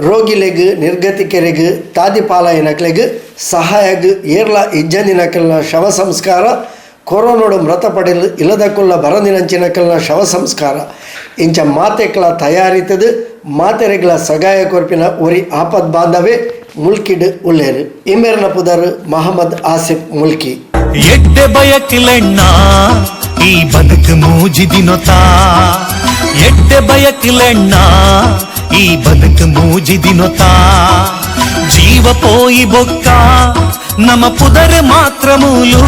ರೋಗಿಲೆಗ್ ನಿರ್ಗತಿಕರಿಗೆ ತಾದಿಪಾಲಾಯನಕ್ಲೆಗ್ ಸಹಾಯಗ್ ಏರ್ಲ ಇಜ್ಜಂದಿನಕಲ್ನ ಶವ ಸಂಸ್ಕಾರ ಕೊರೋನೋಡು ಮೃತಪಡೆಲು ಇಲ್ಲದಕ್ಕುಲ್ಲ ಬರಂದಿನಂಚಿನಕಲ್ನ ಶವ ಸಂಸ್ಕಾರ ಇಂಚ ಮಾತೆಕ್ಲ ತಯಾರಿತದು ಮಾತೆರೆಗ್ಲ ಸಗಾಯ ಕೊರ್ಪಿನ ಒರಿ ಆಪದ್ ಬಾಂಧವೇ ಮುಲ್ಕಿಡ್ ಉಳ್ಳೇರು ಇಮೇರ್ನ ಪುದರ್ ಮಹಮ್ಮದ್ ಆಸಿಫ್ ಮುಲ್ಕಿ ಎಡ್ಡೆ ಬಯಕಿಲೆಣ್ಣ ಈ ಬದುಕು ಮೂಜಿದಿನೊತಾ ಎಡ್ಡೆ ಬಯಕಿಲೆಣ್ಣ ಈ ಬದುಕು ಮೂಜಿದಿನೊತಾ ಜೀವ ಪೋಯಿ ಬೊಕ್ಕ ನಮ ಪುದರ್ ಮಾತ್ರ ಮೂಲು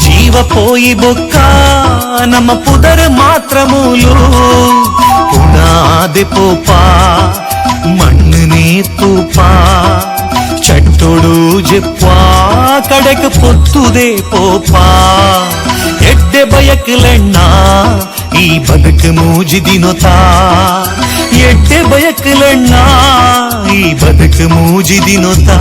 ಜೀವ ಪೋಯಿ ಬೊಕ್ಕ ನಮ ಪುದರ್ ಮಾತ್ರ ಮೂಲು ಪುನಾದೆ ಪೋಪ ಮಣ್ಣನೇ ತೂಪ ಚಟ್ಟೊಡು ಜೆಪ್ಪ ಕಡೆಗೆ ಪೊತ್ತುದೆ ಪೋಪ ಎಡ್ಡೆ ಬಯಕಲೆಣ್ಣ ಈ ಬದುಕು ಮೂಜಿದಿನೊತಾ ಎಡ್ಡೆ ಬಯಕಲೆಣ್ಣ ಈ ಬದುಕು ಮೂಜಿದಿನೊತಾ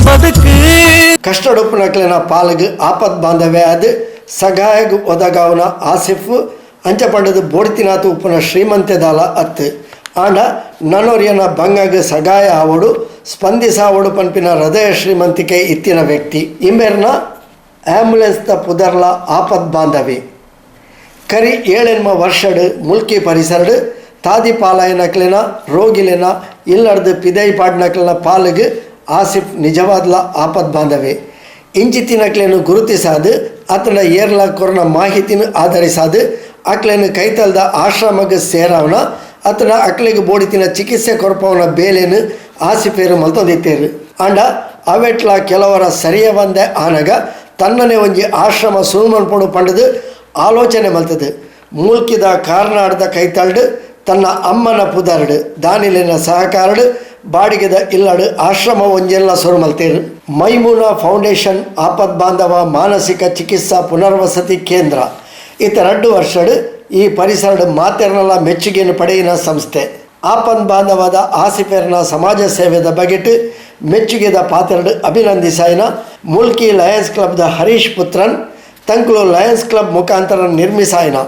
ಬದುಕು ಕಷ್ಟಡೊಪ್ಪುನಕ್ಲೆನ ಪಾಲ್ಗ್ ಆಪತ್ ಬಾಂಧವ್ಯ ಅದು ಸಗಾಯಗ್ ಒದಗಾವನ ಆಸಿಫ್ ಅಂಚ ಪಂಡದು ಬೋಡ್ತಿನಾಥ್ ಉಪ್ಪುನ ಶ್ರೀಮಂತೆದಾಲ ಅತ್ತು ಆಂಡ ನನ್ನೋರಿಯನ ಬಂಗಗ್ ಸಗಾಯ ಆವಡು ಸ್ಪಂದಿಸಾವಡು ಪನ್ಪಿನ ಹೃದಯ ಶ್ರೀಮಂತಿಕೆ ಇತ್ತಿನ ವ್ಯಕ್ತಿ ಇಂಬೇರ್ನ ಆಂಬ್ಯುಲೆನ್ಸ್ ದ ಪುದರ್ಲ ಆಪತ್ ಬಾಂಧವಿ ಕರಿ 7 ವರ್ಷಡ್ ಮುಲ್ಕಿ ಪರಿಸರಡ್ ತಾದಿ ಪಾಲಾಯನಕ್ಲೆನ ರೋಗಿಲೆನ ಇಲ್ಲಡ್ದು ಪಿದೈ ಪಾಡ್ನಕ್ಲೆನ ಪಾಲ್ಗ್ ಆಸಿಫ್ ನಿಜವಾದ್ಲ ಆಪದ್ ಬಾಂಧವೆ ಇಂಚಿತ್ತಿನಕ್ಲೇನು ಗುರುತಿಸಾದು ಆತನ ಏರ್ಲ ಕೊರೋನಾ ಮಾಹಿತಿನ ಆಧರಿಸಾದು ಅಕ್ಲೇನು ಕೈತಲ್ದ ಆಶ್ರಮಕ್ಕೆ ಸೇರವನ ಆತನ ಅಕ್ಲೆಗೆ ಬೋಡಿತಿನ ಚಿಕಿತ್ಸೆ ಕೊರಪವನ ಬೇಲೇನು ಆಸಿಫೇರು ಮಲ್ತೊಂದಿತ್ತೇರು ಅಂಡ ಅವೆಟ್ಲ ಕೆಲವರ ಸರಿಯ ಬಂದೆ ಆನಗ ತನ್ನನೇ ಒಂಜಿ ಆಶ್ರಮ ಸುಲ್ಮನ್ಪೊಡು ಪಂಡದು ಆಲೋಚನೆ ಮಲ್ತದು ಮೂಲ್ಕಿದ ಕಾರ್ನಾಡ್ದ ಕೈತಲ್ಡು ತನ್ನ ಅಮ್ಮನ ಪುದರ್ಡು ದಾನಿಲಿನ ಸಹಕಾರಡು ಬಾಡಿಗೆದ ಇಲ್ಲಡು ಆಶ್ರಮ ಒಂಜೆಲ್ಲ ಸುರುಮಲ್ತೇರು ಮೈಮೂನಾ ಫೌಂಡೇಶನ್ ಆಪದ್ ಬಾಂಧವ ಮಾನಸಿಕ ಚಿಕಿತ್ಸಾ ಪುನರ್ವಸತಿ ಕೇಂದ್ರ ಈತ 2 ವರ್ಷಡ್ ಈ ಪರಿಸರಡ್ ಮಾತೆರ್ನಲ ಮೆಚ್ಚುಗೆಯನ್ನು ಪಡೆಯಿನ ಸಂಸ್ಥೆ ಆಪದ್ ಬಾಂಧವದ ಆಸಿಫೆರ್ನ ಸಮಾಜ ಸೇವೆದ ಬಗೆಟ್ ಮೆಚ್ಚುಗೆದ ಪಾತ್ರೆಡ್ ಅಭಿನಂದಿಸಾಯಿನ ಮುಲ್ಕಿ ಲಯನ್ಸ್ ಕ್ಲಬ್ದ ಹರೀಶ್ ಪುತ್ರನ್ ತಂಕ್ಲು ಲಯನ್ಸ್ ಕ್ಲಬ್ ಮುಖಾಂತರ ನಿರ್ಮಿಸಾಯಿನ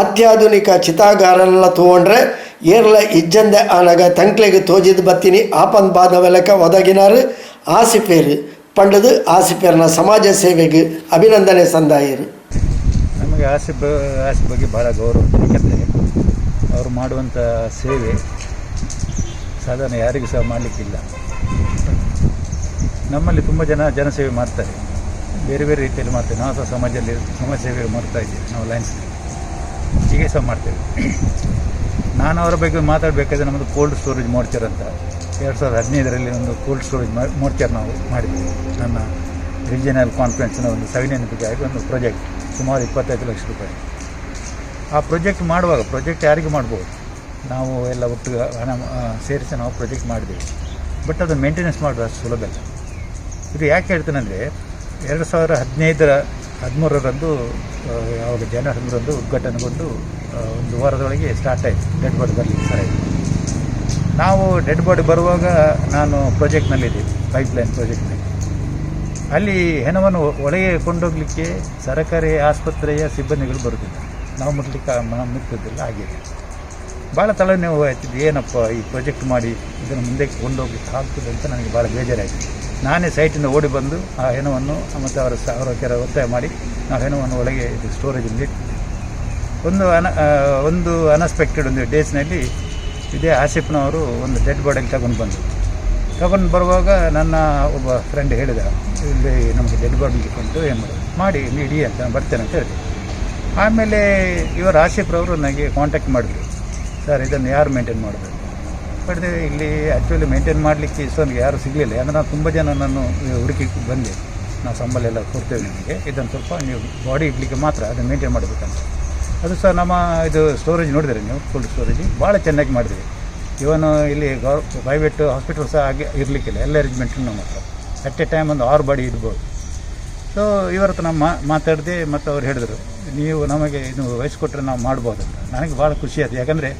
ಅತ್ಯಾಧುನಿಕ ಚಿತಾಗಾರನೆಲ್ಲ ತಗೊಂಡ್ರೆ ಏರ್ಲ ಇಜ್ಜಂದೆ ಆನಗ ತಂಕ್ಲೆಗೆ ತೋಜಿದ್ ಬತ್ತಿನಿ ಆಪನ್ ಬಾಂಧವಲಕ ಒದಗಿನಾರು ಆಸಿಫೇರು ಪಂಡದು ಆಸಿಫೇರ್ನ ಸಮಾಜ ಸೇವೆಗೆ ಅಭಿನಂದನೆ ಸಂದಾಯರು. ನಮಗೆ ಆಸಿಫ್ ಬಗ್ಗೆ ಭಾಳ ಗೌರವ ಯಾಕಂದರೆ ಅವರು ಮಾಡುವಂಥ ಸೇವೆ ಸಾಧಾರಣ ಯಾರಿಗೂ ಸಹ ಮಾಡಲಿಕ್ಕಿಲ್ಲ. ನಮ್ಮಲ್ಲಿ ತುಂಬ ಜನಸೇವೆ ಮಾಡ್ತಾರೆ, ಬೇರೆ ಬೇರೆ ರೀತಿಯಲ್ಲಿ ಮಾಡ್ತೇವೆ. ನಾವು ಸಹ ಸಮಾಜ ಸೇವೆ ಮಾಡ್ತಾ ಇದ್ದೀವಿ. ನಾವು ಲಯನ್ಸ್ ಹೀಗೆ ಸಹ ಮಾಡ್ತೇವೆ. ನಾನು ಅವರ ಬಗ್ಗೆ ಮಾತಾಡಬೇಕಾದ್ರೆ ನಮ್ಮದು ಕೋಲ್ಡ್ ಸ್ಟೋರೇಜ್ ಮೋರ್ಚರ್ ಅಂತ 2015ರಲ್ಲಿ ಒಂದು ಕೋಲ್ಡ್ ಸ್ಟೋರೇಜ್ ಮೋರ್ಚರ್ ನಾವು ಮಾಡಿದ್ವಿ. ನನ್ನ ರೀಜನಲ್ ಕಾನ್ಫರೆನ್ಸ್ನ ಒಂದು ಸವಿನೆನಪಿಗೆ ಆಗಿ ಒಂದು ಪ್ರಾಜೆಕ್ಟ್ ಸುಮಾರು 25 ಲಕ್ಷ ರೂಪಾಯಿ. ಆ ಪ್ರಾಜೆಕ್ಟ್ ಮಾಡುವಾಗ ಪ್ರಾಜೆಕ್ಟ್ ಯಾರಿಗೂ ಮಾಡ್ಬೋದು, ನಾವು ಎಲ್ಲ ಒಟ್ಟು ಹಣ ಸೇರಿಸಿ ನಾವು ಪ್ರಾಜೆಕ್ಟ್ ಮಾಡಿದ್ವಿ. ಬಟ್ ಅದನ್ನು ಮೇಂಟೆನೆನ್ಸ್ ಮಾಡೋದು ಅಷ್ಟು ಸುಲಭ ಇಲ್ಲ. ಇದು ಯಾಕೆ ಹೇಳ್ತೇನೆಂದರೆ 2013ರಂದು ಯಾವಾಗ ಜನವರಿ 10ರಂದು ಉದ್ಘಾಟನೆಗೊಂಡು 1 ವಾರದೊಳಗೆ ಸ್ಟಾರ್ಟ್ ಆಯಿತು ಡೆಡ್ ಬಾಡಿ ಬರಲಿಕ್ಕೆ ಸರಿಯಾಗಿ. ನಾವು ಡೆಡ್ ಬಾಡಿ ಬರುವಾಗ ನಾನು ಪ್ರಾಜೆಕ್ಟ್ನಲ್ಲಿದ್ದೀವಿ, ಪೈಪ್ಲೈನ್ ಪ್ರಾಜೆಕ್ಟ್ನಲ್ಲಿ. ಅಲ್ಲಿ ಹೆಣವನ್ನು ಒಳಗೆ ಕೊಂಡೋಗಲಿಕ್ಕೆ ಸರ್ಕಾರಿ ಆಸ್ಪತ್ರೆಯ ಸಿಬ್ಬಂದಿಗಳು ಬರುತ್ತಿಲ್ಲ, ನಾವು ಮುಟ್ತಿದ್ದಿಲ್ಲ. ಆಗಿದೆ ಭಾಳ ತಲೆನೋವು ಆಯ್ತಿದ್ದು, ಏನಪ್ಪ ಈ ಪ್ರಾಜೆಕ್ಟ್ ಮಾಡಿ ಇದನ್ನು ಮುಂದಕ್ಕೆ ಕೊಂಡೋಗ್ಲಿಕ್ಕೆ ಆಗ್ತದೆ ಅಂತ ನನಗೆ ಭಾಳ ಬೇಜಾರಾಯಿತು. ನಾನೇ ಸೈಟಿಂದ ಓಡಿ ಬಂದು ಆ ಹೆಣವನ್ನು ಮತ್ತು ಅವರ ಕೆಲವು ಒತ್ತಾಯ ಮಾಡಿ ನಾವು ಹೆಣವನ್ನು ಒಳಗೆ ಇದು ಸ್ಟೋರೇಜಲ್ಲಿ ಇಟ್ಟು ಒಂದು ಅನ್ಎಕ್ಸ್ಪೆಕ್ಟೆಡ್ ಒಂದು ಡೇಸ್ನಲ್ಲಿ ಇದೇ ಆಸಿಫ್ನವರು ಒಂದು ಡೆಡ್ ಬಾಡಿಯಲ್ಲಿ ತಗೊಂಡು ಬರುವಾಗ ನನ್ನ ಒಬ್ಬ ಫ್ರೆಂಡ್ ಹೇಳಿದ, ಇಲ್ಲಿ ನಮಗೆ ಡೆಡ್ ಬಾಡಿ ಕೊಂಡು ಏನು ಮಾಡಿ ಇಡಿ ಅಂತ ನಾನು ಬರ್ತೇನೆ ಅಂತ ಹೇಳಿದೆ. ಆಮೇಲೆ ಇವರು ಆಸಿಫ್ರವರು ನನಗೆ ಕಾಂಟ್ಯಾಕ್ಟ್ ಮಾಡಿದ್ರು, ಸರ್ ಇದನ್ನು ಯಾರು ಮೇಂಟೈನ್ ಮಾಡಬೇಕು ಬಟ್ ಇಲ್ಲಿ ಆ್ಯಕ್ಚುಲಿ ಮೇಂಟೈನ್ ಮಾಡಲಿಕ್ಕೆ ಇಷ್ಟೊಂದಿಗೆ ಯಾರೂ ಸಿಗಲಿಲ್ಲ. ಯಾಕಂದರೆ ನಾನು ತುಂಬ ಜನ ನಾನು ಹುಡುಕಿ ಬಂದೆ, ನಾವು ಸಂಬಳ ಎಲ್ಲ ಕೊಡ್ತೇವೆ ನಿಮಗೆ, ಇದನ್ನು ಸ್ವಲ್ಪ ನೀವು ಬಾಡಿ ಇಡಲಿಕ್ಕೆ ಮಾತ್ರ ಅದನ್ನು ಮೇಂಟೈನ್ ಮಾಡಬೇಕಂತ. ಅದು ಸಹ ನಮ್ಮ ಇದು ಸ್ಟೋರೇಜ್ ನೋಡಿದರೆ ನೀವು ಕೋಲ್ಡ್ ಸ್ಟೋರೇಜ್ ಭಾಳ ಚೆನ್ನಾಗಿ ಮಾಡಿದ್ವಿ. ಇವನು ಇಲ್ಲಿ ಪ್ರೈವೇಟ್ ಹಾಸ್ಪಿಟಲ್ ಸಹ ಹಾಗೆ ಇರಲಿಕ್ಕಿಲ್ಲ, ಎಲ್ಲ ಅರೇಂಜ್ಮೆಂಟು ನಮ್ಮ ಹತ್ರ. ಅಟ್ ಎ ಟೈಮ್ ಒಂದು 6 ಬಾಡಿ ಇರ್ಬೋದು. ಸೊ ಇವತ್ತು ನಾವು ಮಾತಾಡಿದೆ, ಮತ್ತು ಅವ್ರು ಹೇಳಿದ್ರು ನೀವು ನಮಗೆ ಇದು ವಯಸ್ಸು ಕೊಟ್ಟರೆ ನಾವು ಮಾಡ್ಬೋದು ಅಂತ. ನನಗೆ ಭಾಳ ಖುಷಿ ಆಯಿತು, ಯಾಕಂದರೆ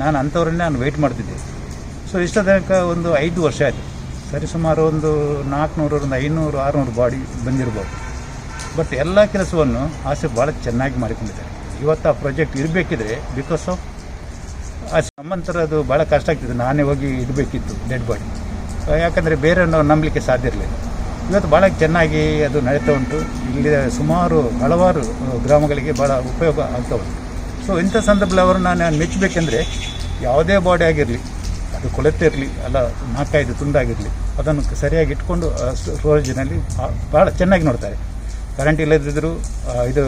ನಾನು ಅಂಥವ್ರನ್ನೇ ನಾನು ವೆಯ್ಟ್ ಮಾಡ್ತಿದ್ದೆ. ಸೊ ಇಷ್ಟ ತನಕ ಒಂದು 5 ವರ್ಷ ಆಯಿತು, ಸರಿ ಸುಮಾರು ಒಂದು 400 ಒಂದು 500 600 ಬಾಡಿ ಬಂದಿರ್ಬೋದು. ಬಟ್ ಎಲ್ಲ ಕೆಲಸವನ್ನು ಆಸಿಫ್ ಭಾಳ ಚೆನ್ನಾಗಿ ಮಾಡಿಕೊಂಡಿದ್ದಾರೆ. ಇವತ್ತು ಆ ಪ್ರಾಜೆಕ್ಟ್ ಇರಬೇಕಿದ್ರೆ ಬಿಕಾಸ್ ಆಫ್ ನಮ್ಮಂತರ ಅದು ಭಾಳ ಕಷ್ಟ ಆಗ್ತಿದೆ. ನಾನೇ ಹೋಗಿ ಇಡಬೇಕಿತ್ತು ಡೆಡ್ ಬಾಡಿ, ಯಾಕಂದರೆ ಬೇರೆಯವ್ರನ್ನ ನಂಬಲಿಕ್ಕೆ ಸಾಧ್ಯ ಇರಲಿಲ್ಲ. ಇವತ್ತು ಭಾಳ ಚೆನ್ನಾಗಿ ಅದು ನಡೀತಾ ಉಂಟು. ಇಲ್ಲಿ ಸುಮಾರು ಹಲವಾರು ಗ್ರಾಮಗಳಿಗೆ ಭಾಳ ಉಪಯೋಗ ಆಗ್ತಾ ಉಂಟು. ಸೊ ಇಂಥ ಸಂದರ್ಭದಲ್ಲಿ ಅವರನ್ನು ನಾನು ಮೆಚ್ಚಬೇಕೆಂದರೆ ಯಾವುದೇ ಬಾಡಿ ಆಗಿರಲಿ, ಅದು ಕೊಳೆತ ಇರಲಿ, ಅಲ್ಲ 4-5 ತುಂಡಾಗಿರಲಿ, ಅದನ್ನು ಸರಿಯಾಗಿ ಇಟ್ಕೊಂಡು ಸ್ಟೋರೇಜಿನಲ್ಲಿ ಭಾಳ ಚೆನ್ನಾಗಿ ನೋಡ್ತಾರೆ. ಕರೆಂಟ್ ಇಲ್ಲದಿದ್ದರೂ ಇದು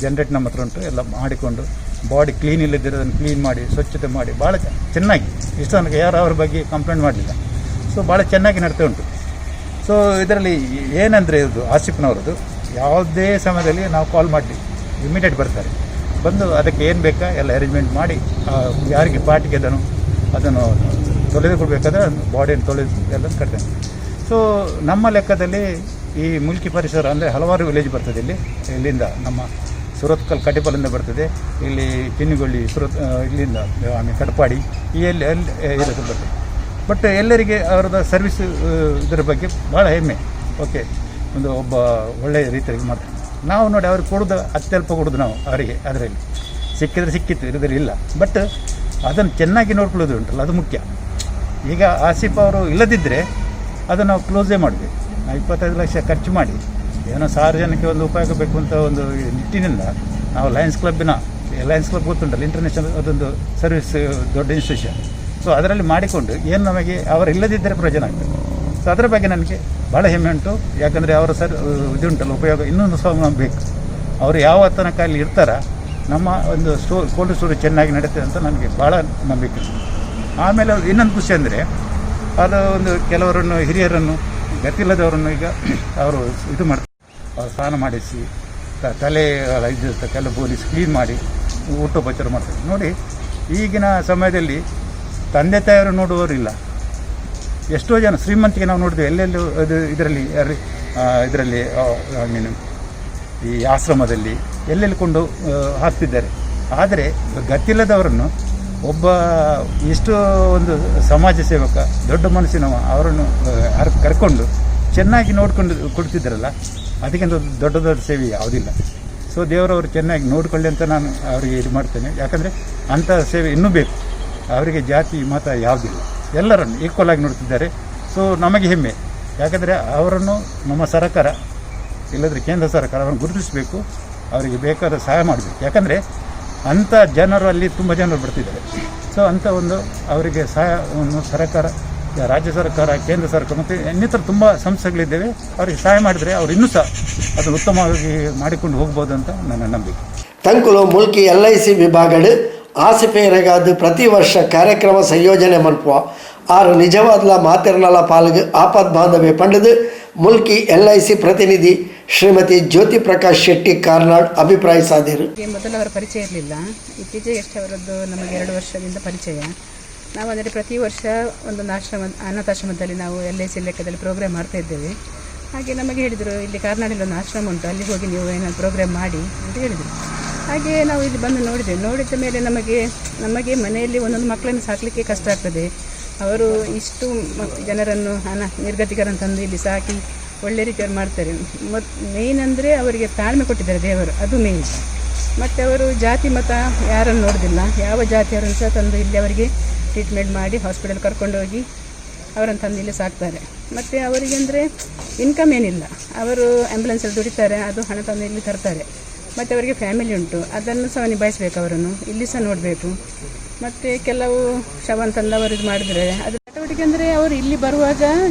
ಜನ್ರೇಟ್ ನಮ್ಮ ಹತ್ರ ಉಂಟು, ಎಲ್ಲ ಮಾಡಿಕೊಂಡು ಬಾಡಿ ಕ್ಲೀನ್ ಇಲ್ಲದಿರೋ ಅದನ್ನು ಕ್ಲೀನ್ ಮಾಡಿ ಸ್ವಚ್ಛತೆ ಮಾಡಿ ಭಾಳ ಚೆನ್ನಾಗಿ, ಇಷ್ಟು ತನಕ ಯಾರು ಅವ್ರ ಬಗ್ಗೆ ಕಂಪ್ಲೇಂಟ್ ಮಾಡಲಿಲ್ಲ. ಸೊ ಭಾಳ ಚೆನ್ನಾಗಿ ನಡ್ತಾ ಉಂಟು. ಸೊ ಇದರಲ್ಲಿ ಏನಂದರೆ ಇದು ಆಸಿಫ್ನವ್ರದ್ದು ಯಾವುದೇ ಸಮಯದಲ್ಲಿ ನಾವು ಕಾಲ್ ಮಾಡಿ ಇಮಿಡಿಯೇಟ್ ಬರ್ತಾರೆ, ಬಂದು ಅದಕ್ಕೆ ಏನು ಬೇಕಾ ಎಲ್ಲ ಅರೇಂಜ್ಮೆಂಟ್ ಮಾಡಿ ಯಾರಿಗೆ ಪಾರ್ಟಿಗೆ ಅದನ್ನು ತೊಳೆದುಕೊಡ್ಬೇಕಾದ್ರೆ ಬಾಡಿಯನ್ನು ತೊಳೆದು ಎಲ್ಲ ಕಟ್ತೇನೆ. ಸೊ ನಮ್ಮ ಲೆಕ್ಕದಲ್ಲಿ ಈ ಮುಲ್ಕಿ ಪರಿಸರ ಅಂದರೆ ಹಲವಾರು ವಿಲೇಜ್ ಬರ್ತದೆ ಇಲ್ಲಿಂದ ನಮ್ಮ ಸುರತ್ಕಲ್ ಕಟಿಪಲಿಂದ ಬರ್ತದೆ, ಇಲ್ಲಿ ಚಿನ್ನಿಗೊಳ್ಳಿ ಇಲ್ಲಿಂದ ಆಮೇಲೆ ಕಟ್ಪಾಡಿ ಈ ಅಲ್ಲಿ ಇರೋದು ಬರ್ತದೆ. ಬಟ್ ಎಲ್ಲರಿಗೆ ಅವರದ ಸರ್ವಿಸ್ ಇದರ ಬಗ್ಗೆ ಭಾಳ ಹೆಮ್ಮೆ. ಓಕೆ, ಒಬ್ಬ ಒಳ್ಳೆಯ ರೀತಿಯಾಗಿ ಮಾಡ್ತಾರೆ. ನಾವು ನೋಡಿ ಅವ್ರಿಗೆ ಕೊಡೋದು ಅತ್ಯಲ್ಪ ಕೊಡೋದು ನಾವು ಅವರಿಗೆ, ಅದರಲ್ಲಿ ಸಿಕ್ಕಿದ್ರೆ ಸಿಕ್ಕಿತ್ತು, ಇರೋದ್ರಲ್ಲಿ ಇಲ್ಲ. ಬಟ್ ಅದನ್ನು ಚೆನ್ನಾಗಿ ನೋಡ್ಕೊಳ್ಳೋದು ಉಂಟಲ್ಲ, ಅದು ಮುಖ್ಯ. ಈಗ ಆಸಿಫ್ ಅವರು ಇಲ್ಲದಿದ್ದರೆ ಅದನ್ನು ನಾವು ಕ್ಲೋಸೇ ಮಾಡಬೇಕು. ನಾವು 25 ಲಕ್ಷ ಖರ್ಚು ಮಾಡಿ ಏನೋ ಸಾರ್ವಜನಿಕ ಒಂದು ಉಪಯೋಗ ಬೇಕು ಅಂತ ಒಂದು ನಿಟ್ಟಿನಿಂದ ನಾವು ಲಯನ್ಸ್ ಕ್ಲಬ್ ಗೊತ್ತುಂಟಲ್ಲ, ಇಂಟರ್ನ್ಯಾಷನಲ್ ಅದೊಂದು ಸರ್ವಿಸ್ ದೊಡ್ಡ ಇನ್ಸ್ಟಿಟ್ಯೂಷನ್. ಸೊ ಅದರಲ್ಲಿ ಮಾಡಿಕೊಂಡು ಏನು ನಮಗೆ ಅವರು ಇಲ್ಲದಿದ್ದರೆ ಪ್ರಯೋಜನ ಆಗ್ತದೆ. ಸೊ ಅದರ ಬಗ್ಗೆ ನನಗೆ ಭಾಳ ಹೆಮ್ಮೆ ಉಂಟು. ಯಾಕಂದರೆ ಅವರ ಇದು ಉಂಟಲ್ಲ ಉಪಯೋಗ ಇನ್ನೊಂದು ಸಹ ನಮ್ಗೆ ಬೇಕು. ಅವರು ಯಾವ ತನಕ ಅಲ್ಲಿ ಇರ್ತಾರ ನಮ್ಮ ಒಂದು ಕೋಲ್ಡ್ ಸ್ಟೋರೇಜ್ ಚೆನ್ನಾಗಿ ನಡೀತದೆ ಅಂತ ನನಗೆ ಭಾಳ ನಂಬಿಕೆ. ಆಮೇಲೆ ಇನ್ನೊಂದು ಖುಷಿ ಅಂದರೆ ಅದು ಒಂದು ಕೆಲವರನ್ನು ಹಿರಿಯರನ್ನು ಗತಿಲ್ಲದವರನ್ನು ಈಗ ಅವರು ಇದು ಮಾಡ್ತಾರೆ, ಅವ್ರು ಸ್ನಾನ ಮಾಡಿಸಿ ತಲೆ ಇದು ಬೋಲಿಸಿ ಕ್ಲೀನ್ ಮಾಡಿ ಊಟೋಪಚಾರ ಮಾಡ್ತಾರೆ. ನೋಡಿ ಈಗಿನ ಸಮಯದಲ್ಲಿ ತಂದೆ ತಾಯಿಯವರು ನೋಡುವವರಿಲ್ಲ. ಎಷ್ಟೋ ಜನ ಶ್ರೀಮಂತಿಗೆ ನಾವು ನೋಡಿದ್ವಿ ಎಲ್ಲೆಲ್ಲೂ ಅದು ಇದರಲ್ಲಿ ಐ ಮೀನು ಈ ಆಶ್ರಮದಲ್ಲಿ ಎಲ್ಲೆಲ್ಲಿ ಕೊಂಡು ಹಾಕ್ತಿದ್ದಾರೆ. ಆದರೆ ಗತಿಲ್ಲದವರನ್ನು ಒಬ್ಬ ಎಷ್ಟು ಒಂದು ಸಮಾಜ ಸೇವಕ ದೊಡ್ಡ ಮನಸ್ಸಿನವ ಅವರನ್ನು ಕರ್ಕೊಂಡು ಚೆನ್ನಾಗಿ ನೋಡ್ಕೊಂಡು ಕೊಡ್ತಿದ್ದಾರಲ್ಲ, ಅದಕ್ಕಿಂತ ದೊಡ್ಡ ದೊಡ್ಡ ಸೇವೆ ಯಾವುದಿಲ್ಲ. ಸೊ ದೇವರವರು ಚೆನ್ನಾಗಿ ನೋಡಿಕೊಳ್ಳಿ ಅಂತ ನಾನು ಅವರಿಗೆ ಇದು ಮಾಡ್ತೇನೆ. ಯಾಕಂದರೆ ಅಂಥ ಸೇವೆ ಇನ್ನೂ ಬೇಕು. ಅವರಿಗೆ ಜಾತಿ ಮತ ಯಾವುದಿಲ್ಲ, ಎಲ್ಲರನ್ನು ಈಕ್ವಲ್ ಆಗಿ ನೋಡ್ತಿದ್ದಾರೆ. ಸೊ ನಮಗೆ ಹೆಮ್ಮೆ. ಯಾಕಂದರೆ ಅವರನ್ನು ನಮ್ಮ ಸರ್ಕಾರ ಇಲ್ಲದ್ರೆ ಕೇಂದ್ರ ಸರ್ಕಾರ ಅವರನ್ನು ಗುರುತಿಸಬೇಕು, ಅವರಿಗೆ ಬೇಕಾದ ಸಹಾಯ ಮಾಡಬೇಕು. ಯಾಕಂದರೆ ಅಂಥ ಜನರು ಅಲ್ಲಿ ತುಂಬ ಜನರು ಬರ್ತಿದ್ದಾರೆ. ಸೊ ಅಂಥ ಒಂದು ಅವರಿಗೆ ಸಹಾಯವನ್ನು ಸರ್ಕಾರ, ರಾಜ್ಯ ಸರ್ಕಾರ, ಕೇಂದ್ರ ಸರ್ಕಾರ ಮತ್ತು ಇನ್ನಿತರ ತುಂಬ ಸಂಸ್ಥೆಗಳಿದ್ದೇವೆ. ಅವರಿಗೆ ಸಹಾಯ ಮಾಡಿದರೆ ಅವರು ಇನ್ನೂ ಸಹ ಅದನ್ನು ಉತ್ತಮವಾಗಿ ಮಾಡಿಕೊಂಡು ಹೋಗ್ಬೋದು ಅಂತ ನನ್ನ ನಂಬಿಕೆ. ತಂಕುಲು ಮುಲ್ಕಿ LIC ವಿಭಾಗಡು ಆಸಿಫೇರಗಾದ ಪ್ರತಿ ವರ್ಷ ಕಾರ್ಯಕ್ರಮ ಸಂಯೋಜನೆ ಮಲ್ಪುವ ಆರು ನಿಜವಾದ್ಲ ಮಾತಿರ್ನಲ ಪಾಲ್ಗೆ ಆಪತ್ ಬಾಂಧವ್ಯ ಪಂಡದು ಮುಲ್ಕಿ LIC ಪ್ರತಿನಿಧಿ ಶ್ರೀಮತಿ ಜ್ಯೋತಿ ಪ್ರಕಾಶ್ ಶೆಟ್ಟಿ ಕಾರ್ನಾಡ್ ಅಭಿಪ್ರಾಯಿಸಿದರು. ಮೊದಲು ಅವರ ಪರಿಚಯ ಇರಲಿಲ್ಲ, ಇತ್ತೀಚೆಗೆ ಅಷ್ಟೇ ಅವರದ್ದು ನಮಗೆ 2 ವರ್ಷದಿಂದ ಪರಿಚಯ. ನಾವು ಅಂದರೆ ಪ್ರತಿ ವರ್ಷ ಒಂದೊಂದು ಅನಾಥಾಶ್ರಮದಲ್ಲಿ ನಾವು LIC ಲೆಕ್ಕದಲ್ಲಿ ಪ್ರೋಗ್ರಾಮ್ ಮಾಡ್ತಾ ಇದ್ದೇವೆ. ಹಾಗೆ ನಮಗೆ ಹೇಳಿದರು, ಇಲ್ಲಿ ಕಾರ್ನಾಡಲ್ಲಿ ಒಂದು ಆಶ್ರಮ ಉಂಟು, ಅಲ್ಲಿ ಹೋಗಿ ನೀವು ಏನಾದ್ರು ಪ್ರೋಗ್ರಾಮ್ ಮಾಡಿ ಅಂತ ಹೇಳಿದರು. ಹಾಗೆ ನಾವು ಇಲ್ಲಿ ಬಂದು ನೋಡಿದ ಮೇಲೆ ನಮಗೆ ಮನೆಯಲ್ಲಿ ಒಂದೊಂದು ಮಕ್ಕಳನ್ನು ಸಾಕಲಿಕ್ಕೆ ಕಷ್ಟ ಆಗ್ತದೆ. ಅವರು ಇಷ್ಟು ಜನರನ್ನು ನಿರ್ಗತಿಕರನ್ನು ತಂದು ಇಲ್ಲಿ ಸಾಕಿ ಒಳ್ಳೆ ರೀತಿಯವ್ರು ಮಾಡ್ತಾರೆ. ಮತ್ತು ಮೇಯ್ನ್ ಅಂದರೆ ಅವರಿಗೆ ತಾಳ್ಮೆ ಕೊಟ್ಟಿದ್ದಾರೆ ದೇವರು, ಅದು ಮೇಯ್ನ್. ಮತ್ತು ಅವರು ಜಾತಿ ಮತ ಯಾರನ್ನು ನೋಡೋದಿಲ್ಲ, ಯಾವ ಜಾತಿಯವರನ್ನು ಸಹ ತಂದು ಇಲ್ಲಿ ಅವರಿಗೆ ಟ್ರೀಟ್ಮೆಂಟ್ ಮಾಡಿ ಹಾಸ್ಪಿಟಲ್ ಕರ್ಕೊಂಡೋಗಿ ಅವರನ್ನು ತಂದು ಇಲ್ಲಿ ಸಾಕ್ತಾರೆ. ಮತ್ತು ಅವರಿಗೆ ಅಂದರೆ ಇನ್ಕಮ್ ಏನಿಲ್ಲ, ಅವರು ಆ್ಯಂಬುಲೆನ್ಸಲ್ಲಿ ದುಡಿತಾರೆ, ಅದು ಹಣ ತಂದು ಇಲ್ಲಿ ತರ್ತಾರೆ. ಮತ್ತು ಅವರಿಗೆ ಫ್ಯಾಮಿಲಿ ಉಂಟು, ಅದನ್ನು ಸಹ ನಿಭಾಯಿಸಬೇಕು, ಅವರನ್ನು ಇಲ್ಲಿ ಸಹ ನೋಡಬೇಕು. ಮತ್ತು ಕೆಲವು ಶವನ್ ತಂದು ಅವರು ಇದು ಮಾಡಿದರೆ ಅದು ಚಟುವಟಿಕೆ ಅಂದರೆ ಅವರು ಇಲ್ಲಿ ಬರುವಾಗ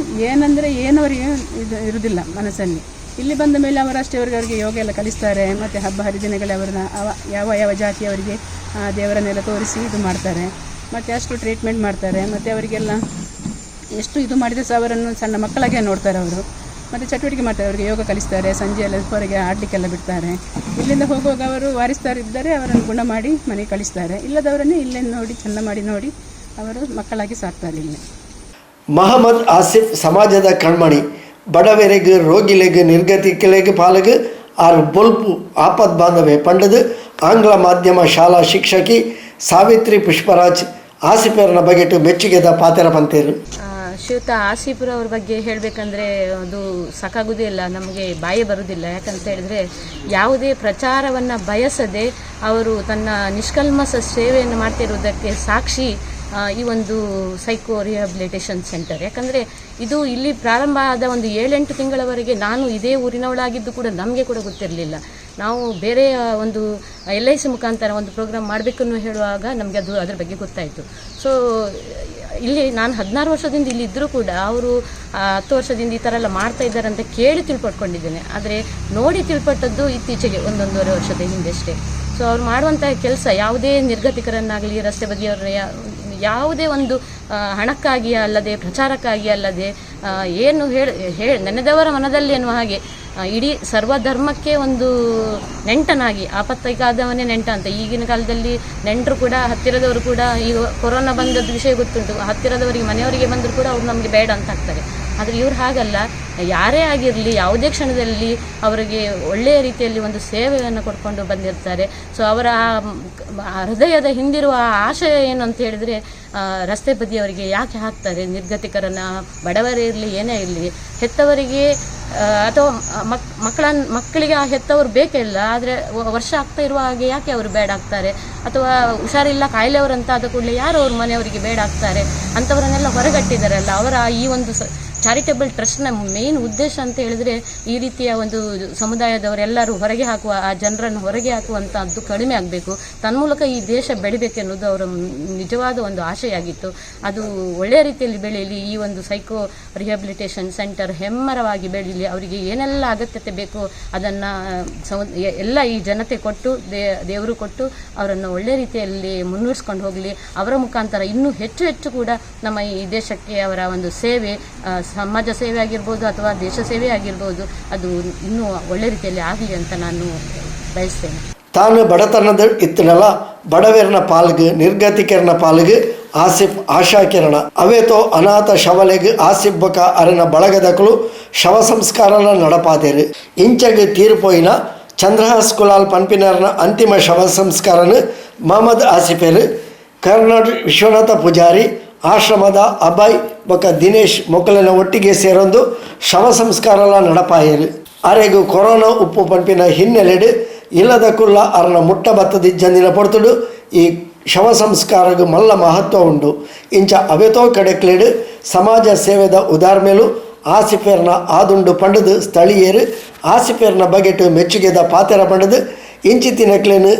ಏನು ಅವರಿಗೆ ಇದು ಇರುವುದಿಲ್ಲ ಮನಸ್ಸಲ್ಲಿ. ಇಲ್ಲಿ ಬಂದ ಮೇಲೆ ಅವರಷ್ಟೇ ಅವರಿಗೆ ಯೋಗ ಎಲ್ಲ ಕಲಿಸ್ತಾರೆ. ಮತ್ತು ಹಬ್ಬ ಹರಿದಿನಗಳೇ ಅವರನ್ನ ಯಾವ ಜಾತಿಯವರಿಗೆ ದೇವರನ್ನೆಲ್ಲ ತೋರಿಸಿ ಇದು ಮಾಡ್ತಾರೆ. ಮತ್ತು ಅಷ್ಟು ಟ್ರೀಟ್ಮೆಂಟ್ ಮಾಡ್ತಾರೆ. ಮತ್ತು ಅವರಿಗೆಲ್ಲ ಎಷ್ಟು ಇದು ಮಾಡಿದರೆ ಸಹ ಅವರನ್ನು ಸಣ್ಣ ಮಕ್ಕಳಾಗೆ ನೋಡ್ತಾರೆ ಅವರು. ಮತ್ತು ಚಟುವಟಿಕೆ ಮಾಡ್ತಾರೆ, ಅವರಿಗೆ ಯೋಗ ಕಲಿಸ್ತಾರೆ, ಸಂಜೆಯೆಲ್ಲ ಹೊರಗೆ ಆಡಲಿಕ್ಕೆಲ್ಲ ಬಿಡ್ತಾರೆ. ಇಲ್ಲಿಂದ ಹೋಗುವಾಗ ಅವರು ವಾರಿಸ್ತಾರಿದ್ದಾರೆ, ಅವರನ್ನು ಗುಣ ಮಾಡಿ ಮನೆಗೆ ಕಳಿಸ್ತಾರೆ. ಇಲ್ಲದವರನ್ನೇ ಇಲ್ಲೇ ನೋಡಿ ಚೆಂದ ಮಾಡಿ ನೋಡಿ ಅವರು ಮಕ್ಕಳಾಗಿ ಸಾಕ್ತಾರೆ ಇಲ್ಲಿ. ಮಹಮ್ಮದ್ ಆಸಿಫ್ ಸಮಾಜದ ಕಣ್ಮಣಿ, ಬಡವರಿಗೆ ರೋಗಿಲೆಗೆ ನಿರ್ಗತಿಕಲೆಗೆ ಪಾಲಗೆ ಆರು ಬೊಲ್ಪು ಆಪತ್ ಬಾಂಧವ್ಯ ಪಂಡದು ಆಂಗ್ಲ ಮಾಧ್ಯಮ ಶಾಲಾ ಶಿಕ್ಷಕಿ ಸಾವಿತ್ರಿ ಪುಷ್ಪರಾಜ್ ಆಸಿಫರ್ನ ಬಗೆಟು ಮೆಚ್ಚುಗೆದ ಪಾತೆರ ಪಂತೇರು. ಶ್ರೀಯುತ ಆಸಿಫ್ರವ್ರ ಬಗ್ಗೆ ಹೇಳಬೇಕಂದ್ರೆ ಅದು ಸಾಕಾಗೋದೇ ಇಲ್ಲ, ನಮಗೆ ಬಾಯೇ ಬರೋದಿಲ್ಲ. ಯಾಕಂತ ಹೇಳಿದ್ರೆ ಯಾವುದೇ ಪ್ರಚಾರವನ್ನು ಬಯಸದೆ ಅವರು ತನ್ನ ನಿಷ್ಕಲ್ಮಶ ಸೇವೆಯನ್ನು ಮಾಡ್ತಿರುವುದಕ್ಕೆ ಸಾಕ್ಷಿ ಈ ಒಂದು ಸೈಕೋ ರಿಹ್ಯಾಬಿಲಿಟೇಷನ್ ಸೆಂಟರ್. ಯಾಕಂದರೆ ಇದು ಇಲ್ಲಿ ಪ್ರಾರಂಭ ಆದ ಒಂದು 7-8 ತಿಂಗಳವರೆಗೆ ನಾನು ಇದೇ ಊರಿನವಳಾಗಿದ್ದು ಕೂಡ ನಮಗೆ ಕೂಡ ಗೊತ್ತಿರಲಿಲ್ಲ. ನಾವು ಬೇರೆ ಒಂದು LIC ಮುಖಾಂತರ ಒಂದು ಪ್ರೋಗ್ರಾಮ್ ಮಾಡಬೇಕನ್ನು ಹೇಳುವಾಗ ನಮಗೆ ಅದ್ರ ಬಗ್ಗೆ ಗೊತ್ತಾಯಿತು. ಸೊ ಇಲ್ಲಿ ನಾನು 16 ವರ್ಷದಿಂದ ಇಲ್ಲಿ ಇದ್ದರೂ ಕೂಡ ಅವರು 10 ವರ್ಷದಿಂದ ಈ ಥರ ಎಲ್ಲ ಮಾಡ್ತಾ ಇದ್ದಾರೆ ಅಂತ ಕೇಳಿ ತಿಳ್ಪಟ್ಕೊಂಡಿದ್ದೇನೆ. ಆದರೆ ನೋಡಿ ತಿಳ್ಪಟ್ಟದ್ದು ಇತ್ತೀಚೆಗೆ 1-1.5 ವರ್ಷದ ಹಿಂದಷ್ಟೇ. ಸೊ ಅವ್ರು ಮಾಡುವಂಥ ಕೆಲಸ ಯಾವುದೇ ನಿರ್ಗತಿಕರನ್ನಾಗಲಿ ರಸ್ತೆ ಬದಿಯವರ ಯಾವುದೇ ಒಂದು ಹಣಕ್ಕಾಗಿ ಅಲ್ಲದೆ ಪ್ರಚಾರಕ್ಕಾಗಿ ಅಲ್ಲದೆ ಏನು ನೆನೆದವರ ಮನದಲ್ಲಿ ಎನ್ನುವ ಹಾಗೆ ಇಡೀ ಸರ್ವಧರ್ಮಕ್ಕೆ ಒಂದು ನೆಂಟನಾಗಿ, ಆಪತ್ತಿಗಾದವನೇ ನೆಂಟ ಅಂತ. ಈಗಿನ ಕಾಲದಲ್ಲಿ ನೆಂಟರು ಕೂಡ ಹತ್ತಿರದವರು ಕೂಡ ಈಗ ಕೊರೋನಾ ಬಂದದ್ದು ವಿಷಯ ಗೊತ್ತುಂಟು, ಹತ್ತಿರದವರಿಗೆ ಮನೆಯವರಿಗೆ ಬಂದರೂ ಕೂಡ ಅವ್ರು ನಮಗೆ ಬೇಡ ಅಂತ ಆಗ್ತಾರೆ. ಆದರೆ ಇವ್ರು ಹಾಗಲ್ಲ, ಯಾರೇ ಆಗಿರಲಿ ಯಾವುದೇ ಕ್ಷಣದಲ್ಲಿ ಅವರಿಗೆ ಒಳ್ಳೆಯ ರೀತಿಯಲ್ಲಿ ಒಂದು ಸೇವೆಯನ್ನು ಕೊಡ್ಕೊಂಡು ಬಂದಿರ್ತಾರೆ. ಸೊ ಅವರ ಹೃದಯದ ಹಿಂದಿರುವ ಆಶಯ ಏನು ಅಂತ ಹೇಳಿದರೆ ರಸ್ತೆ ಬದಿಯವರಿಗೆ ಯಾಕೆ ಹಾಕ್ತಾರೆ, ನಿರ್ಗತಿಕರನ್ನು, ಬಡವರೇ ಇರಲಿ ಏನೇ ಇರಲಿ, ಹೆತ್ತವರಿಗೆ ಅಥವಾ ಮಕ್ಕಳಿಗೆ ಆ ಹೆತ್ತವರು ಬೇಕೇ ಇಲ್ಲ, ಆದರೆ ವರ್ಷ ಆಗ್ತಾ ಇರುವ ಹಾಗೆ ಯಾಕೆ ಅವರು ಬೇಡ ಆಗ್ತಾರೆ, ಅಥವಾ ಹುಷಾರಿಲ್ಲ ಕಾಯಿಲೆಯವರಂತ ಆದ ಕೂಡಲೇ ಯಾರು ಅವ್ರ ಮನೆಯವರಿಗೆ ಬೇಡ ಆಗ್ತಾರೆ ಅಂಥವರನ್ನೆಲ್ಲ ಹೊರಗಟ್ಟಿದ್ದಾರಲ್ಲ. ಅವರ ಈ ಒಂದು ಚಾರಿಟೇಬಲ್ ಟ್ರಸ್ಟ್ನ ಮೇನ್ ಉದ್ದೇಶ ಅಂತ ಹೇಳಿದರೆ ಈ ರೀತಿಯ ಒಂದು ಸಮುದಾಯದವರೆಲ್ಲರೂ ಹೊರಗೆ ಹಾಕುವ, ಆ ಜನರನ್ನು ಹೊರಗೆ ಹಾಕುವಂಥದ್ದು ಕಡಿಮೆ ಆಗಬೇಕು, ತನ್ಮೂಲಕ ಈ ದೇಶ ಬೆಳಿಬೇಕೆನ್ನುವುದು ಅವರ ನಿಜವಾದ ಒಂದು ಆಶಯ ಆಗಿತ್ತು. ಅದು ಒಳ್ಳೆಯ ರೀತಿಯಲ್ಲಿ ಬೆಳೀಲಿ, ಈ ಒಂದು ಸೈಕೋ ರಿಹ್ಯಾಬಿಲಿಟೇಷನ್ ಸೆಂಟರ್ ಹೆಮ್ಮರವಾಗಿ ಬೆಳೀಲಿ, ಅವರಿಗೆ ಏನೆಲ್ಲ ಅಗತ್ಯತೆ ಬೇಕು ಅದನ್ನು ಎಲ್ಲ ಈ ಜನತೆ ಕೊಟ್ಟು ದೇವರು ಕೊಟ್ಟು ಅವರನ್ನು ಒಳ್ಳೆಯ ರೀತಿಯಲ್ಲಿ ಮುನ್ನಡೆಸ್ಕೊಂಡು ಹೋಗಲಿ. ಅವರ ಮುಖಾಂತರ ಇನ್ನೂ ಹೆಚ್ಚು ಹೆಚ್ಚು ಕೂಡ ನಮ್ಮ ಈ ದೇಶಕ್ಕೆ ಅವರ ಒಂದು ಸೇವೆ, ಸಮಾಜ ಸೇವೆ ಆಗಿರ್ಬೋದು ಅಥವಾ ದೇಶ ಸೇವೆ ಆಗಿರ್ಬೋದು, ಅದು ಇನ್ನೂ ಒಳ್ಳೆ ರೀತಿಯಲ್ಲಿ ಆಗಲಿ ಅಂತ ನಾನು ಬಯಸ್ತೇನೆ. ತಾನು ಬಡತನದ ಇತ್ತನಲ್ಲ ಬಡವರನ ಪಾಲ್ಗೆ ನಿರ್ಗತಿಕರನ ಪಾಲ್ಗೆ ಆಸಿಫ್ ಆಶಾಕಿರಣ ಅವೇತೋ ಅನಾಥ ಶವಲೆಗೆ ಆಸಿಫ್ ಬಕ ಅರನ ಬಳಗದಕಲು ಶವ ಸಂಸ್ಕಾರನ ನಡಪಾದೇರು ಇಂಚಗೆ ತೀರ್ಪೋಯಿನ ಚಂದ್ರಹಾಸ್ ಕುಲಾಲ್ ಪನ್ಪಿನರ್ನ ಅಂತಿಮ ಶವ ಸಂಸ್ಕಾರನ ಮಹಮ್ಮದ್ ಆಸಿಫೇರು ಕರ್ನಾಟಕ ವಿಶ್ವನಾಥ ಪೂಜಾರಿ ಆಶ್ರಮದ ಅಭಯ್ ಬೊಕ್ಕ ದಿನೇಶ್ ಮೊಕ್ಕಲಿನ ಒಟ್ಟಿಗೆ ಸೇರೊಂದು ಶವ ಸಂಸ್ಕಾರಲ ನಡಪಾಯರು. ಅರೆಗೂ ಕೊರೋನಾ ಉಪ್ಪು ಪಂಪಿನ ಹಿನ್ನೆಲೆಡು ಇಲ್ಲದ ಕುಲ್ಲ ಅರನ ಮುಟ್ಟ ಬತ್ತದಿಜ್ಜಂದಿನ ಪೊರ್ತುಡು ಈ ಶವ ಸಂಸ್ಕಾರಗೂ ಮಲ್ಲ ಮಹತ್ವ ಉಂಡು. ಇಂಚ ಅವೆತೋ ಕಡೆಕ್ಲೆಡು ಸಮಾಜ ಸೇವೆದ ಉದಾರ್ಮೇಲು ಆಸಿಫೇರ್ನ ಆದುಂಡು ಪಂಡದು ಸ್ಥಳೀಯರು ಆಸಿಫೇರ್ನ ಬಗೆಟು ಮೆಚ್ಚುಗೆದ ಪಾತೆರ ಪಂಡದು ಇಂಚಿ ತಿನಕ್ಲೇನು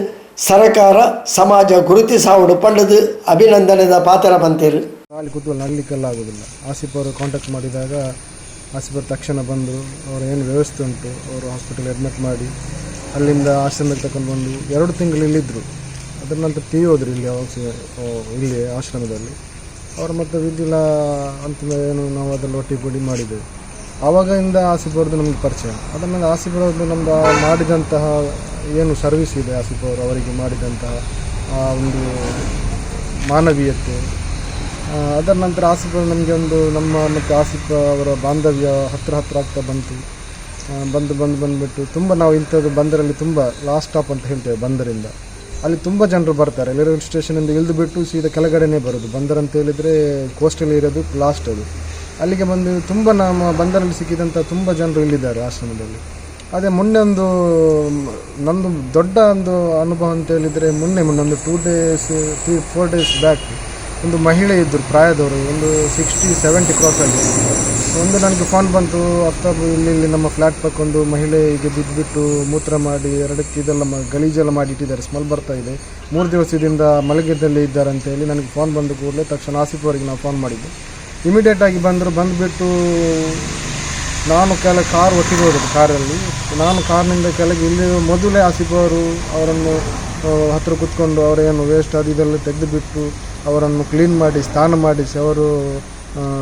ಸರಕಾರ ಸಮಾಜ ಗುರುತಿಸಾವುಡು ಪಂಡದು ಅಭಿನಂದನೆದ ಪಾತೆರ ಬಂತೇರು. ಖಾಲಿ ಕೂತ್ಕೊಂಡು ನಡಲಿಕ್ಕೆಲ್ಲಾಗೋದಿಲ್ಲ. ಆಸಿಫ್ ಅವರು ಕಾಂಟ್ಯಾಕ್ಟ್ ಮಾಡಿದಾಗ ಆಸಿಫ್ ಅವರು ತಕ್ಷಣ ಬಂದು ಅವರು ಏನು ವ್ಯವಸ್ಥೆ ಉಂಟು ಅವರು ಹಾಸ್ಪಿಟಲ್ ಅಡ್ಮಿಟ್ ಮಾಡಿ ಅಲ್ಲಿಂದ ಆಶ್ರಮಕ್ಕೆ ತಗೊಂಡು ಬಂದು 2 ತಿಂಗಳು ಇಲ್ಲಿದ್ದರು. ಅದರ ನಂತರ ಹೋದರು ಇಲ್ಲಿ ಆಶ್ರಮದಲ್ಲಿ. ಅವರು ಮತ್ತು ವಿದ್ಯುಲ್ಲ ಅಂತಿಮ ಏನು ನಾವು ಅದರಲ್ಲಿ ಒಟ್ಟಿಗೆ ಮಾಡಿದ್ದೆವು. ಆವಾಗಿಂದ ಆಸಿಫ್ ಅವ್ರದ್ದು ನಮಗೆ ಪರಿಚಯ. ಅದರಿಂದ ಆಸಿಫ್ ಅವ್ರದ್ದು ನಮ್ಮದು ಮಾಡಿದಂತಹ ಏನು ಸರ್ವಿಸ್ ಇದೆ, ಆಸಿಫ್ ಅವರು ಅವರಿಗೆ ಮಾಡಿದಂತಹ ಒಂದು ಮಾನವೀಯತೆ, ಅದರ ನಂತರ ಆಸಿಫ್ ಅವರು ನಮಗೆ ಒಂದು ನಮ್ಮ ಮತ್ತು ಆಸಿಫ್ ಅವರ ಬಾಂಧವ್ಯ ಹತ್ತಿರ ಆಗ್ತಾ ಬಂದುಬಿಟ್ಟು ತುಂಬ ನಾವು ಇಂಥದ್ದು ಬಂದರಲ್ಲಿ ತುಂಬ ಲಾಸ್ಟ್ ಸ್ಟಾಪ್ ಅಂತ ಹೇಳ್ತೇವೆ. ಬಂದರಿಂದ ಅಲ್ಲಿ ತುಂಬ ಜನರು ಬರ್ತಾರೆ. ರೈಲ್ವೆ ಸ್ಟೇಷನಿಂದ ಇಳಿದು ಬಿಟ್ಟು ಸೀದಾ ಕೆಳಗಡೆನೇ ಬರೋದು. ಬಂದರ್ ಅಂತ ಹೇಳಿದರೆ ಕೋಸ್ಟಲ್ ಏರಿಯಾದು ಲಾಸ್ಟ್ ಅದು. ಅಲ್ಲಿಗೆ ಬಂದು ತುಂಬ ನಮ್ಮ ಬಂದರಲ್ಲಿ ಸಿಕ್ಕಿದಂಥ ತುಂಬ ಜನರು ಇಲ್ಲಿದ್ದಾರೆ ಆಶ್ರಮದಲ್ಲಿ. ಅದೇ ಮೊನ್ನೆ ಒಂದು ನಂದು ದೊಡ್ಡ ಒಂದು ಅನುಭವ ಅಂತ ಹೇಳಿದರೆ ಮೊನ್ನೆ ಒಂದು 4 ಡೇಸ್ ಬ್ಯಾಕ್ ಒಂದು ಮಹಿಳೆ ಇದ್ದರು, ಪ್ರಾಯದವರು, ಒಂದು 60-70 ಕ್ರಾಸ್ ಆಗಿದೆ. ಒಂದು ನನಗೆ ಫೋನ್ ಬಂತು, ಅಫ್ತಾಬ್ ಇಲ್ಲಿ ನಮ್ಮ ಫ್ಲ್ಯಾಟ್ ಪಕ್ಕ ಒಂದು ಮಹಿಳೆ ಈಗ ಬಿದ್ದುಬಿಟ್ಟು ಮೂತ್ರ ಮಾಡಿ 2 ಇದೆಲ್ಲ ಗಲೀಜೆಲ್ಲ ಮಾಡಿಟ್ಟಿದ್ದಾರೆ, ಸ್ಮೆಲ್ ಬರ್ತಾ ಇದೆ, 3 ದಿವಸದಿಂದ ಮಲಗಿದ್ದಲ್ಲಿ ಇದ್ದಾರೆ ಅಂತೇಳಿ ನನಗೆ ಫೋನ್ ಬಂದ ಕೂಡಲೇ ತಕ್ಷಣ ಆಸಿಫ್ ಅವರಿಗೆ ನಾವು ಫೋನ್ ಮಾಡಿದ್ದೆ. ಇಮಿಡಿಯೇಟಾಗಿ ಬಂದುಬಿಟ್ಟು ನಾನು ಕಾರ್ ಒಟ್ಟಿಗೆ ಹೋಗೋದು. ಕಾರಲ್ಲಿ ನಾನು ಕಾರ್ನಿಂದ ಕೆಳಗೆ ಇಲ್ಲಿ ಮೊದಲೇ ಆಸಿಫ್ ಅವರು ಅವರನ್ನು ಹತ್ತಿರ ಕೂತ್ಕೊಂಡು ಅವರೇನು ವೇಸ್ಟ್ ಅದು ಇದೆಲ್ಲ ತೆಗೆದುಬಿಟ್ಟು ಅವರನ್ನು ಕ್ಲೀನ್ ಮಾಡಿ ಸ್ನಾನ ಮಾಡಿಸಿ ಅವರು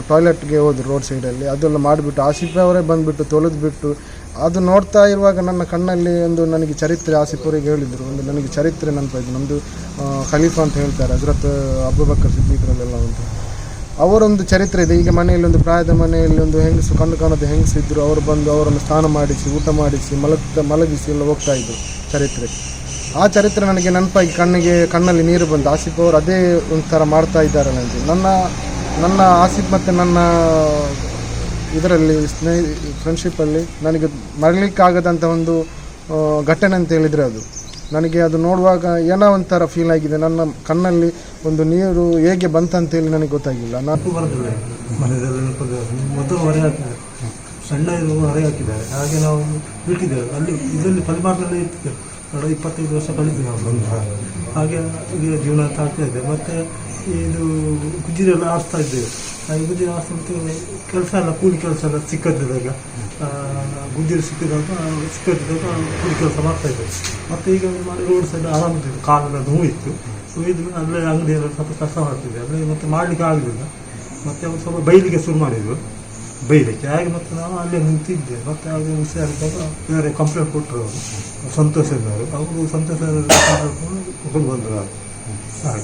ಟಾಯ್ಲೆಟ್ಗೆ ಹೋದ್ರು ರೋಡ್ ಸೈಡಲ್ಲಿ. ಅದೆಲ್ಲ ಮಾಡಿಬಿಟ್ಟು ಆಸಿಫ್ ಅವರೇ ಬಂದುಬಿಟ್ಟು ತೊಳೆದ್ಬಿಟ್ಟು ಅದು ನೋಡ್ತಾ ಇರುವಾಗ ನನ್ನ ಕಣ್ಣಲ್ಲಿ ಒಂದು ನನಗೆ ಚರಿತ್ರೆ ಆಸಿಫ್ ಅವರಿಗೆ ಹೇಳಿದರು, ಒಂದು ನನಗೆ ಚರಿತ್ರೆ ನೆನಪಾಯಿತು. ನಮ್ಮದು ಖಲೀಫಾ ಅಂತ ಹೇಳ್ತಾರೆ, ಹಜರತ್ ಅಬೂಬಕರ್ ಸಿದ್ದಿಕ್ರಲ್ಲೆಲ್ಲ ಉಂಟು. ಅವರೊಂದು ಚರಿತ್ರೆ ಇದೆ. ಈಗ ಮನೆಯಲ್ಲಿ ಒಂದು ಪ್ರಾಯದ ಮನೆಯಲ್ಲಿ ಒಂದು ಹೆಂಗಸು, ಕಣ್ಣು ಕಾಣದ ಹೆಂಗಸಿದ್ರು, ಅವರು ಬಂದು ಅವರನ್ನು ಸ್ನಾನ ಮಾಡಿಸಿ, ಊಟ ಮಾಡಿಸಿ, ಮಲಗಿಸಿ ಎಲ್ಲ ಹೋಗ್ತಾಯಿದ್ರು ಚರಿತ್ರೆ. ಆ ಚರಿತ್ರೆ ನನಗೆ ನೆನಪಾಗಿ ಕಣ್ಣಲ್ಲಿ ನೀರು ಬಂದು ಆಸಿಫ್ ಅವರು ಅದೇ ಒಂಥರ ಮಾಡ್ತಾ ಇದ್ದಾರೆ ನನಗೆ. ನನ್ನ ಆಸಿಫ್ ಮತ್ತು ನನ್ನ ಇದರಲ್ಲಿ ಫ್ರೆಂಡ್ಶಿಪ್ಪಲ್ಲಿ ನನಗೆ ಮರಲಿಕ್ಕಾಗದಂಥ ಒಂದು ಘಟನೆ ಅಂತ ಹೇಳಿದರೆ ಅದು ನನಗೆ ಅದು ನೋಡುವಾಗ ಏನೋ ಒಂಥರ ಫೀಲ್ ಆಗಿದೆ. ನನ್ನ ಕಣ್ಣಲ್ಲಿ ಒಂದು ನೀರು ಹೇಗೆ ಬಂತಂತೇಳಿ ನನಗೆ ಗೊತ್ತಾಗಿಲ್ಲ. ನಾನು ಬರೋದಿಲ್ಲ ಮನೆಯಲ್ಲಿ ಮೊದಲು ಹೊರೆ ಹಾಕಿದ್ದಾರೆ, ಸಣ್ಣ ಹೊರೆ ಹಾಕಿದ್ದಾರೆ. ಹಾಗೆ ನಾವು ಬಿಟ್ಟಿದ್ದೇವೆ. ಅಲ್ಲಿ ಇದರಲ್ಲಿ ಪರಿಮಾಣದಲ್ಲಿ ಇರ್ತಿದ್ದೇವೆ. 25 ವರ್ಷ ಕಳಿತೀವಿ ನಾವು ಬಂದು. ಹಾಗೆ ಈಗ ಜೀವನ ಅಂತ ಆಗ್ತಾ ಇದೆ. ಮತ್ತು ಇದು ಗುಜ್ಜಿರೆಲ್ಲ ಆರಿಸ್ತಾ ಇದ್ದೇವೆ. ಹಾಗೆ ಗುಜ್ಜಿರಿ ಆರಿಸ್ಬಿಟ್ಟು ಕೆಲಸ ಎಲ್ಲ ಕೂಲಿ ಕೆಲಸ ಎಲ್ಲ ಸಿಕ್ಕದಿದ್ದಾಗ ಗುಜ್ಜಿರಿ ಸಿಕ್ಕಿದಾಗ ಕೂಲಿ ಕೆಲಸ ಮಾಡ್ತಾಯಿದ್ದೇವೆ. ಮತ್ತು ಈಗ ಮಾಡಿ ರೋಡ್ ಸೈಡ್ ಆರಾಮಿದ್ದೀವಿ. ಕಾಲೆಲ್ಲ ನೋವಿತ್ತು, ನೋವಿದ್ದು ಅಲ್ಲೇ ಅಂಗಡಿಯೆಲ್ಲ ಸ್ವಲ್ಪ ಕಷ್ಟ ಮಾಡ್ತಿದ್ದೆ. ಅಲ್ಲೇ ಮತ್ತು ಮಾಡಲಿಕ್ಕೆ ಆಗಲಿಲ್ಲ. ಮತ್ತು ಅವರು ಸ್ವಲ್ಪ ಬೈಲಿಕ್ಕೆ ಶುರು ಮಾಡಿದರು, ಬೈಲಿಕ್ಕೆ. ಹಾಗೆ ಮತ್ತು ನಾವು ಅಲ್ಲೇ ನಿಂತಿದ್ದೆ. ಮತ್ತು ಹಾಗೆ ಹುಷಾರಿದ್ದಾಗ ಬೇರೆ ಕಂಪ್ಲೇಂಟ್ ಕೊಟ್ಟರು ಅವರು, ಸಂತೋಷದವರು. ಅವರು ಸಂತೋಷ ಕೊಂಡು ಬಂದರು.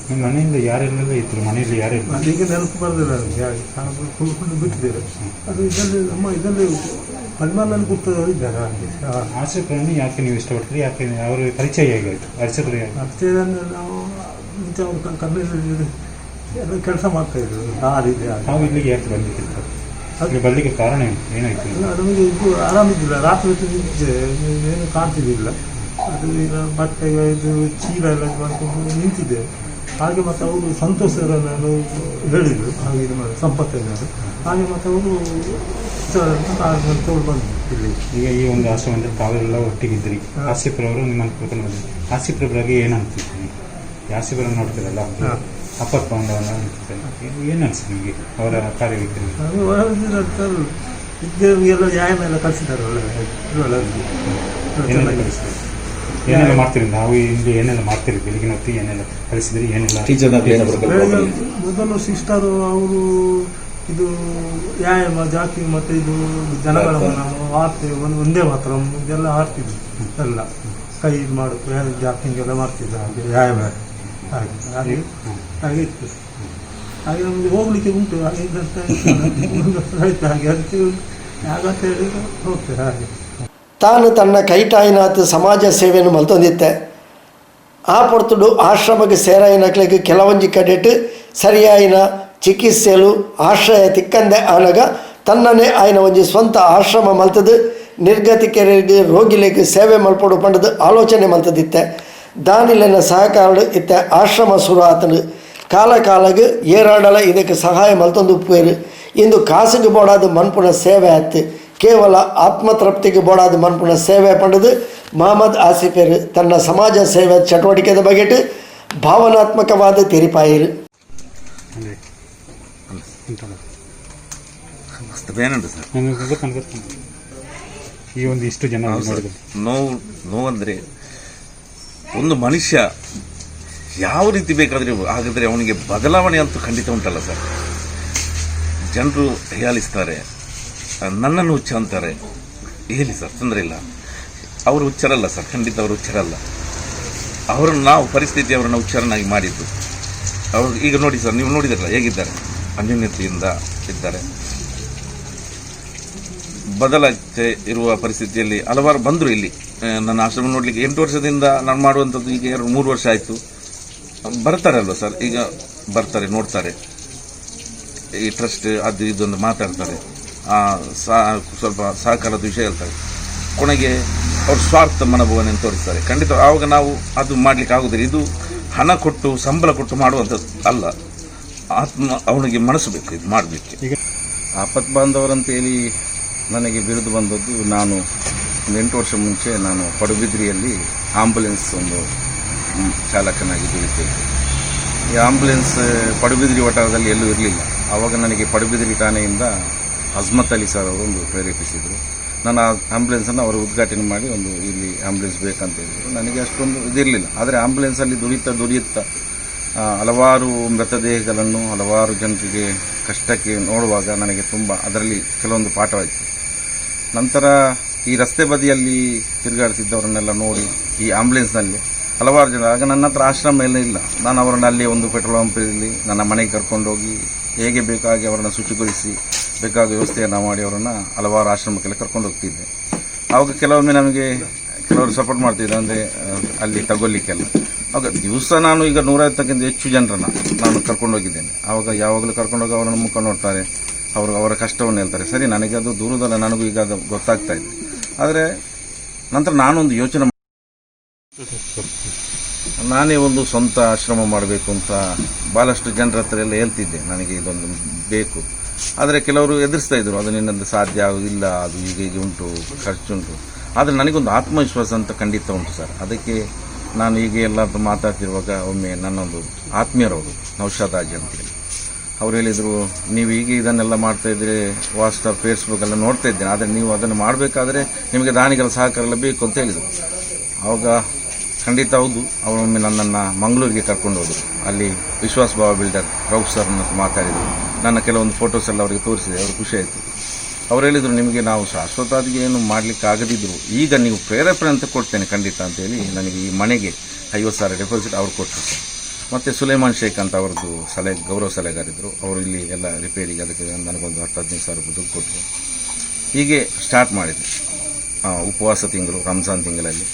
ನಿಮ್ಮ ಮನೆಯಿಂದ ಯಾರೆಲ್ಲ ಇದ್ರು? ಮನೆಯಲ್ಲಿ ಯಾರೆಲ್ಲ? ಈಗ ನೆನಪು ಬರೋದಿಲ್ಲ ನನಗೆ. ಹಾಗೆ ಕುಳ್ಕೊಂಡು ಬಿಟ್ಟಿದ್ದೇವೆ. ಅದು ಇದರಲ್ಲಿ ಪರಿಮಾಣದಲ್ಲಿ ಕೂತವರು ಇದ್ದಾರೆ. ಹಾಗೆ ಆಸಿಫ್ರನ್ನು ಯಾಕೆ ನೀವು ಇಷ್ಟಪಡ್ತೀರಿ? ಯಾಕೆ ಅವರು ಪರಿಚಯ ಹೇಗಾಯಿತು? ಅರ್ಚಕರು ಪರಿಚಯ ನಾವು ಮುಂಚೆ ಅವರು ಕನ್ನಡದಲ್ಲಿ ಎಲ್ಲ ಕೆಲಸ ಮಾಡ್ತಾಯಿದ್ರು. ನಾವು ಇಲ್ಲಿಗೆ ಯಾಕೆ ಬಂದಿದ್ದಿಲ್ಲ? ಅದಕ್ಕೆ ಬರಲಿಕ್ಕೆ ಕಾರಣ ಏನಾಯಿತು? ನಮಗೆ ಇದು ಆರಾಮಿದ್ದಿಲ್ಲ. ರಾತ್ರಿ ಹೊತ್ತು ಏನು ಕಾಣ್ತಿದ್ದಿಲ್ಲ. ಅದು ಈಗ ಬಟ್ಟೆ ಇದು ಚೀಲ ಎಲ್ಲ ಮಾಡ್ಕೊಂಡು ನಿಂತಿದ್ದೇವೆ. ಹಾಗೆ ಮತ್ತು ಅವರು ಸಂತೋಷರನ್ನು ಹೇಳಿದರು. ಹಾಗೆ ಇದು ಮಾಡಿ ಸಂಪತ್ತನ್ನು ಹಾಗೆ ಮತ್ತು ಅವರು ತಗೊಂಡು ಬಂದರು ಇಲ್ಲಿ. ಈಗ ಈ ಒಂದು ಆಶ್ರಮದಲ್ಲಿ ತಾವೆಲ್ಲ ಒಟ್ಟಿಗಿದ್ರಿ. ಆಸಿಫ್ರವರು ನಿಮ್ಮನ್ನು ಕರ್ಕೊಂಡು ಬಂದಿದ್ರಿ. ಆಸಿಫ್ರವರಿಗೆ ಏನು ಅನಿಸ್ತಿತ್ತು? ಆಸಿಫ್ರನ್ನು ನೋಡ್ತಿರಲ್ಲ, ಅಪ್ಪತ್ ಬಾಂಧವನ್ನ ಏನು ಅನಿಸ್ತು ನಿಮಗೆ ಅವರ ಕಾರ್ಯವೈಖರಿ? ವಿದ್ಯಾರ್ಥಿಗೆಲ್ಲ ವ್ಯಾಯಾಮ ಎಲ್ಲ ಕಲಿಸಿದ್ದಾರೆ. ಏನೆಲ್ಲ ಕಲಿಸ್ತಾರೆ? ಏನೆಲ್ಲ ಮಾಡ್ತೀರಿ? ನಾವು ಇಲ್ಲಿ ಏನೆಲ್ಲ ಮಾಡ್ತೀರಿ? ಬೆಳಗಿನ ಹೊತ್ತಿಗೆ ಏನೆಲ್ಲ ಕಲಿಸಿದ್ರಿ? ಏನೆಲ್ಲ? ಮೊದಲು ಸಿಸ್ಟರು ಅವರು ಇದು ವ್ಯಾಯಾಮ ಜಾಕಿ ಮತ್ತು ಇದು ಜನಗಳ ಆಡ್ತೇವೆ. ಒಂದೇ ಮಾತ್ರ ಇದೆಲ್ಲ ಆಡ್ತಿದ್ವಿ. ಎಲ್ಲ ಕೈ ಇದು ಮಾಡೋದು ಜಾಕಿಂಗ್ ಎಲ್ಲ ಮಾಡ್ತಿದ್ದೆ. ಹಾಗೆ ವ್ಯಾಯಾಮ ಹಾಗೆ ಹಾಗೆ ಹಾಗೆ ಇತ್ತು. ಹಾಗೆ ನಮಗೆ ಹೋಗ್ಲಿಕ್ಕೆ ಉಂಟು. ಹಾಗೆ ಆಯ್ತು. ಹಾಗೆ ಅದಕ್ಕೆ ಯಾಗಂತ ಹೇಳಿ ಹೋಗ್ತೇವೆ. ಹಾಗೆ ತಾನು ತನ್ನ ಕೈಟಾಯಿನಾಥ ಸಮಾಜ ಸೇವೆಯನ್ನು ಮಲ್ತೊಂದಿತ್ತೆ. ಆ ಪೊರ್ತುಡು ಆಶ್ರಮಕ್ಕೆ ಸೇರಾಯಿನಕ್ಲಿಗೆ ಕೆಲವೊಂಜಿ ಕಡೆಟ್ ಸರಿಯಾಯಿನ ಚಿಕಿತ್ಸೆಲು ಆಶ್ರಯ ತಿಕ್ಕಂದೆ ಆನಗ ತನ್ನನೇ ಆಯ್ನ ಒಂಜಿ ಸ್ವಂತ ಆಶ್ರಮ ಮಲ್ತದು ನಿರ್ಗತಿಕರಿಗೆ ರೋಗಿಲೆಗೆ ಸೇವೆ ಮಲ್ಪಡು ಪಂಡದು ಆಲೋಚನೆ ಮಲ್ತದಿತ್ತೆ. ದಾನಿಲೆನ ಸಹಕಾರ ಇತ್ತೆ ಆಶ್ರಮ ಶುರು ಆತನು ಕಾಲ ಕಾಲಗೆ ಏರಾಡಲ ಇದಕ್ಕೆ ಸಹಾಯ ಮಲ್ತೊಂದು ಉಪ್ಪೇರು. ಇಂದು ಕಾಸಿಗೆ ಬೋಡಾದ ಮನ್ಪುನ ಸೇವೆ ಆಯ್ತು. ಕೇವಲ ಆತ್ಮತೃಪ್ತಿಗೆ ಬೋಡಾದ ಮನ್ಪುನ ಸೇವೆ ಪಂಡದು ಮಹಮ್ಮದ್ ಆಸಿಫೇರು ತನ್ನ ಸಮಾಜ ಸೇವೆ ಚಟುವಟಿಕೆದ ಬಗೆಟ್ ಭಾವನಾತ್ಮಕವಾದ ತೆರಿಪಾಯಿರು. ಈ ಒಂದು ಇಷ್ಟು ಜನ ನೋವಂದರೆ ಒಂದು ಮನುಷ್ಯ ಯಾವ ರೀತಿ ಬೇಕಾದರೆ ಹಾಗಾದರೆ ಅವನಿಗೆ ಬದಲಾವಣೆ ಅಂತೂ ಖಂಡಿತ ಉಂಟಲ್ಲ ಸರ್. ಜನರು ಹೀಯಾಳಿಸ್ತಾರೆ, ನನ್ನನ್ನು ಹುಚ್ಚ ಅಂತಾರೆ. ಹೇಳಿ ಸರ್, ತೊಂದರೆ ಇಲ್ಲ. ಅವರು ಹುಚ್ಚರಲ್ಲ ಸರ್, ಖಂಡಿತ ಅವರು ಹುಚ್ಚರಲ್ಲ. ಅವರನ್ನು ನಾವು ಪರಿಸ್ಥಿತಿ ಅವರನ್ನು ಹುಚ್ಚರನ್ನಾಗಿ ಮಾಡಿದ್ದು. ಅವರು ಈಗ ನೋಡಿ ಸರ್, ನೀವು ನೋಡಿದ್ರಲ್ಲ ಹೇಗಿದ್ದಾರೆ, ಅನ್ಯೋನ್ಯತೆಯಿಂದ ಇದ್ದಾರೆ. ಬದಲಾಗ್ತಾ ಇರುವ ಪರಿಸ್ಥಿತಿಯಲ್ಲಿ ಹಲವಾರು ಬಂದರು ಇಲ್ಲಿ ನನ್ನ ಆಶ್ರಮ ನೋಡಲಿಕ್ಕೆ. 8 ವರ್ಷದಿಂದ ನಾನು ಮಾಡುವಂಥದ್ದು ಈಗ 2-3 ವರ್ಷ ಆಯಿತು. ಬರ್ತಾರೆ ಅಲ್ವ ಸರ್, ಈಗ ಬರ್ತಾರೆ, ನೋಡ್ತಾರೆ, ಈ ಟ್ರಸ್ಟ್ ಅದು ಇದೊಂದು ಮಾತಾಡ್ತಾರೆ, ಸ್ವಲ್ಪ ಸಹಕಾರದ ವಿಷಯ ಹೇಳ್ತಾರೆ. ಕೊನೆಗೆ ಅವ್ರು ಸ್ವಾರ್ಥ ಮನೋಭಾವನೆಯನ್ನು ತೋರಿಸ್ತಾರೆ. ಖಂಡಿತ ಆವಾಗ ನಾವು ಅದು ಮಾಡಲಿಕ್ಕೆ ಆಗೋದಿಲ್ಲ. ಇದು ಹಣ ಕೊಟ್ಟು ಸಂಬಳ ಕೊಟ್ಟು ಮಾಡುವಂಥದ್ದು ಅಲ್ಲ. ಅವನಿಗೆ ಮನಸ್ಸು ಬೇಕು ಇದು ಮಾಡಲಿಕ್ಕೆ. ಈಗ ಆಪತ್ ಬಾಂಧವರಂತೇಳಿ ನನಗೆ ಬಿರುದು ಬಂದದ್ದು, ನಾನು 8 ವರ್ಷ ಮುಂಚೆ ನಾನು ಪಡುಬಿದ್ರಿಯಲ್ಲಿ ಆಂಬುಲೆನ್ಸ್ ಒಂದು ಚಾಲಕನಾಗಿ ದುಡಿತಿದ್ದೆ. ಈ ಆಂಬುಲೆನ್ಸ್ ಪಡುಬಿದ್ರಿ ವಠಾರದಲ್ಲಿ ಎಲ್ಲೂ ಇರಲಿಲ್ಲ. ಆವಾಗ ನನಗೆ ಪಡುಬಿದ್ರಿ ಠಾಣೆಯಿಂದ ಅಜ್ಮತ್ ಅಲಿ ಸರ್ ಅವರು ಒಂದು ಪ್ರೇರೇಪಿಸಿದರು. ನಾನು ಆ ಆಂಬುಲೆನ್ಸನ್ನು ಅವರು ಉದ್ಘಾಟನೆ ಮಾಡಿ ಒಂದು ಇಲ್ಲಿ ಆಂಬುಲೆನ್ಸ್ ಬೇಕಂತ ಹೇಳಿದರು. ನನಗೆ ಅಷ್ಟೊಂದು ಇದಿರಲಿಲ್ಲ. ಆದರೆ ಆಂಬುಲೆನ್ಸಲ್ಲಿ ದುಡಿಯುತ್ತಾ ಹಲವಾರು ಮೃತದೇಹಗಳನ್ನು ಹಲವಾರು ಜನರಿಗೆ ಕಷ್ಟಕ್ಕೆ ನೋಡುವಾಗ ನನಗೆ ತುಂಬ ಅದರಲ್ಲಿ ಕೆಲವೊಂದು ಪಾಠವಾಯಿತು. ನಂತರ ಈ ರಸ್ತೆ ಬದಿಯಲ್ಲಿ ತಿರುಗಾಡ್ತಿದ್ದವರನ್ನೆಲ್ಲ ನೋಡಿ ಈ ಆಂಬ್ಯುಲೆನ್ಸ್ನಲ್ಲಿ ಹಲವಾರು ಜನ, ಆಗ ನನ್ನ ಹತ್ರ ಆಶ್ರಮ ಎಲ್ಲ ಇಲ್ಲ, ನಾನು ಅವರನ್ನು ಅಲ್ಲಿ ಒಂದು ಪೆಟ್ರೋಲ್ ಪಂಪಲ್ಲಿ ನನ್ನ ಮನೆಗೆ ಕರ್ಕೊಂಡೋಗಿ ಹೇಗೆ ಬೇಕಾಗಿ ಅವರನ್ನು ಶುಚಿಗೊಳಿಸಿ ಬೇಕಾದ ವ್ಯವಸ್ಥೆಯನ್ನು ಮಾಡಿ ಅವರನ್ನು ಹಲವಾರು ಆಶ್ರಮಕ್ಕೆಲ್ಲ ಕರ್ಕೊಂಡು ಹೋಗ್ತಿದ್ದೆ. ಆವಾಗ ಕೆಲವೊಮ್ಮೆ ನಮಗೆ ಕೆಲವರು ಸಪೋರ್ಟ್ ಮಾಡ್ತಿದ್ದೆ, ಅಂದರೆ ಅಲ್ಲಿ ತಗೊಳ್ಲಿಕ್ಕೆಲ್ಲ. ಆವಾಗ ದಿವಸ ನಾನು ಈಗ 150ಕ್ಕಿಂತ ಹೆಚ್ಚು ಜನರನ್ನು ನಾನು ಕರ್ಕೊಂಡೋಗಿದ್ದೇನೆ. ಆವಾಗ ಯಾವಾಗಲೂ ಕರ್ಕೊಂಡೋಗಿ ಅವರನ್ನು ಮುಖ ನೋಡ್ತಾರೆ, ಅವರ ಕಷ್ಟವನ್ನು ಹೇಳ್ತಾರೆ. ಸರಿ, ನನಗೆ ಅದು ದೂರದಲ್ಲ, ನನಗೂ ಈಗ ಅದು ಗೊತ್ತಾಗ್ತಾ ಇದೆ. ಆದರೆ ನಂತರ ನಾನೊಂದು ಯೋಚನೆ ನಾನೇ ಒಂದು ಸ್ವಂತ ಆಶ್ರಮ ಮಾಡಬೇಕು ಅಂತ ಭಾಳಷ್ಟು ಜನರ ಹತ್ರ ಎಲ್ಲ ಹೇಳ್ತಿದ್ದೆ, ನನಗೆ ಇದೊಂದು ಬೇಕು. ಆದರೆ ಕೆಲವರು ಎದುರಿಸ್ತಾ ಇದ್ದರು, ಅದು ನಿನ್ನಲ್ಲಿ ಸಾಧ್ಯ ಆಗೋದಿಲ್ಲ, ಅದು ಹೀಗೆ ಉಂಟು, ಖರ್ಚುಂಟು. ಆದರೆ ನನಗೊಂದು ಆತ್ಮವಿಶ್ವಾಸ ಅಂತ ಖಂಡಿತ ಉಂಟು ಸರ್. ಅದಕ್ಕೆ ನಾನು ಹೀಗೆ ಎಲ್ಲ ಮಾತಾಡ್ತಿರುವಾಗ ಒಮ್ಮೆ ನನ್ನೊಂದು ಆತ್ಮೀಯರವರು ನೌಷಾದ್ ಹಾಜಿ ಅಂತೇಳಿ ಅವ್ರು ಹೇಳಿದರು, ನೀವು ಹೀಗೆ ಇದನ್ನೆಲ್ಲ ಮಾಡ್ತಾಯಿದ್ರೆ ವಾಟ್ಸಪ್ ಫೇಸ್ಬುಕ್ ಎಲ್ಲ ನೋಡ್ತಾ ಇದ್ದೇನೆ, ಆದರೆ ನೀವು ಅದನ್ನು ಮಾಡಬೇಕಾದ್ರೆ ನಿಮಗೆ ದಾನಿಗಳ ಸಹಕಾರ ಎಲ್ಲ ಬೇಕು ಅಂತ ಹೇಳಿದರು. ಆವಾಗ ಖಂಡಿತ ಹೌದು, ಅವರೊಮ್ಮೆ ನನ್ನನ್ನು ಮಂಗಳೂರಿಗೆ ಕರ್ಕೊಂಡು ಹೋದರು. ಅಲ್ಲಿ ವಿಶ್ವಾಸ್ ಭಾವ ಬಿಲ್ಡರ್ ರೌಫ್ ಸರ್ನ ಮಾತಾಡಿದರು. ನನ್ನ ಕೆಲವೊಂದು ಫೋಟೋಸ್ ಎಲ್ಲ ಅವರಿಗೆ ತೋರಿಸಿದೆ, ಅವರು ಖುಷಿ ಆಯಿತು. ಅವ್ರು ಹೇಳಿದರು, ನಿಮಗೆ ನಾವು ಶಾಶ್ವತವಾಗಿ ಏನು ಮಾಡಲಿಕ್ಕೆ ಆಗದಿದ್ದರು ಈಗ ನೀವು ಪ್ರೇರೇಪಣೆ ಅಂತ ಕೊಡ್ತೇನೆ ಖಂಡಿತ ಅಂತೇಳಿ ನನಗೆ ಈ ಮನೆಗೆ 50,000 ಡೆಪಾಸಿಟ್ ಅವ್ರು ಕೊಟ್ಟರು ಸರ್. ಮತ್ತು ಸುಲೇಮಾನ್ ಶೇಖ್ ಅಂತ ಅವ್ರದ್ದು ಗೌರವ ಸಲಹೆಗಾರಿದ್ದರು, ಅವರು ಇಲ್ಲಿ ಎಲ್ಲ ರಿಪೇರಿಗೆ ಅದಕ್ಕೆ ನನಗೊಂದು 10-15 ಸಾವಿರ ದುಡ್ಡು ಕೊಟ್ಟರು. ಹೀಗೆ ಸ್ಟಾರ್ಟ್ ಮಾಡಿದೆ. ಉಪವಾಸ ತಿಂಗಳು, ರಂಜಾನ್ ತಿಂಗಳಲ್ಲಿ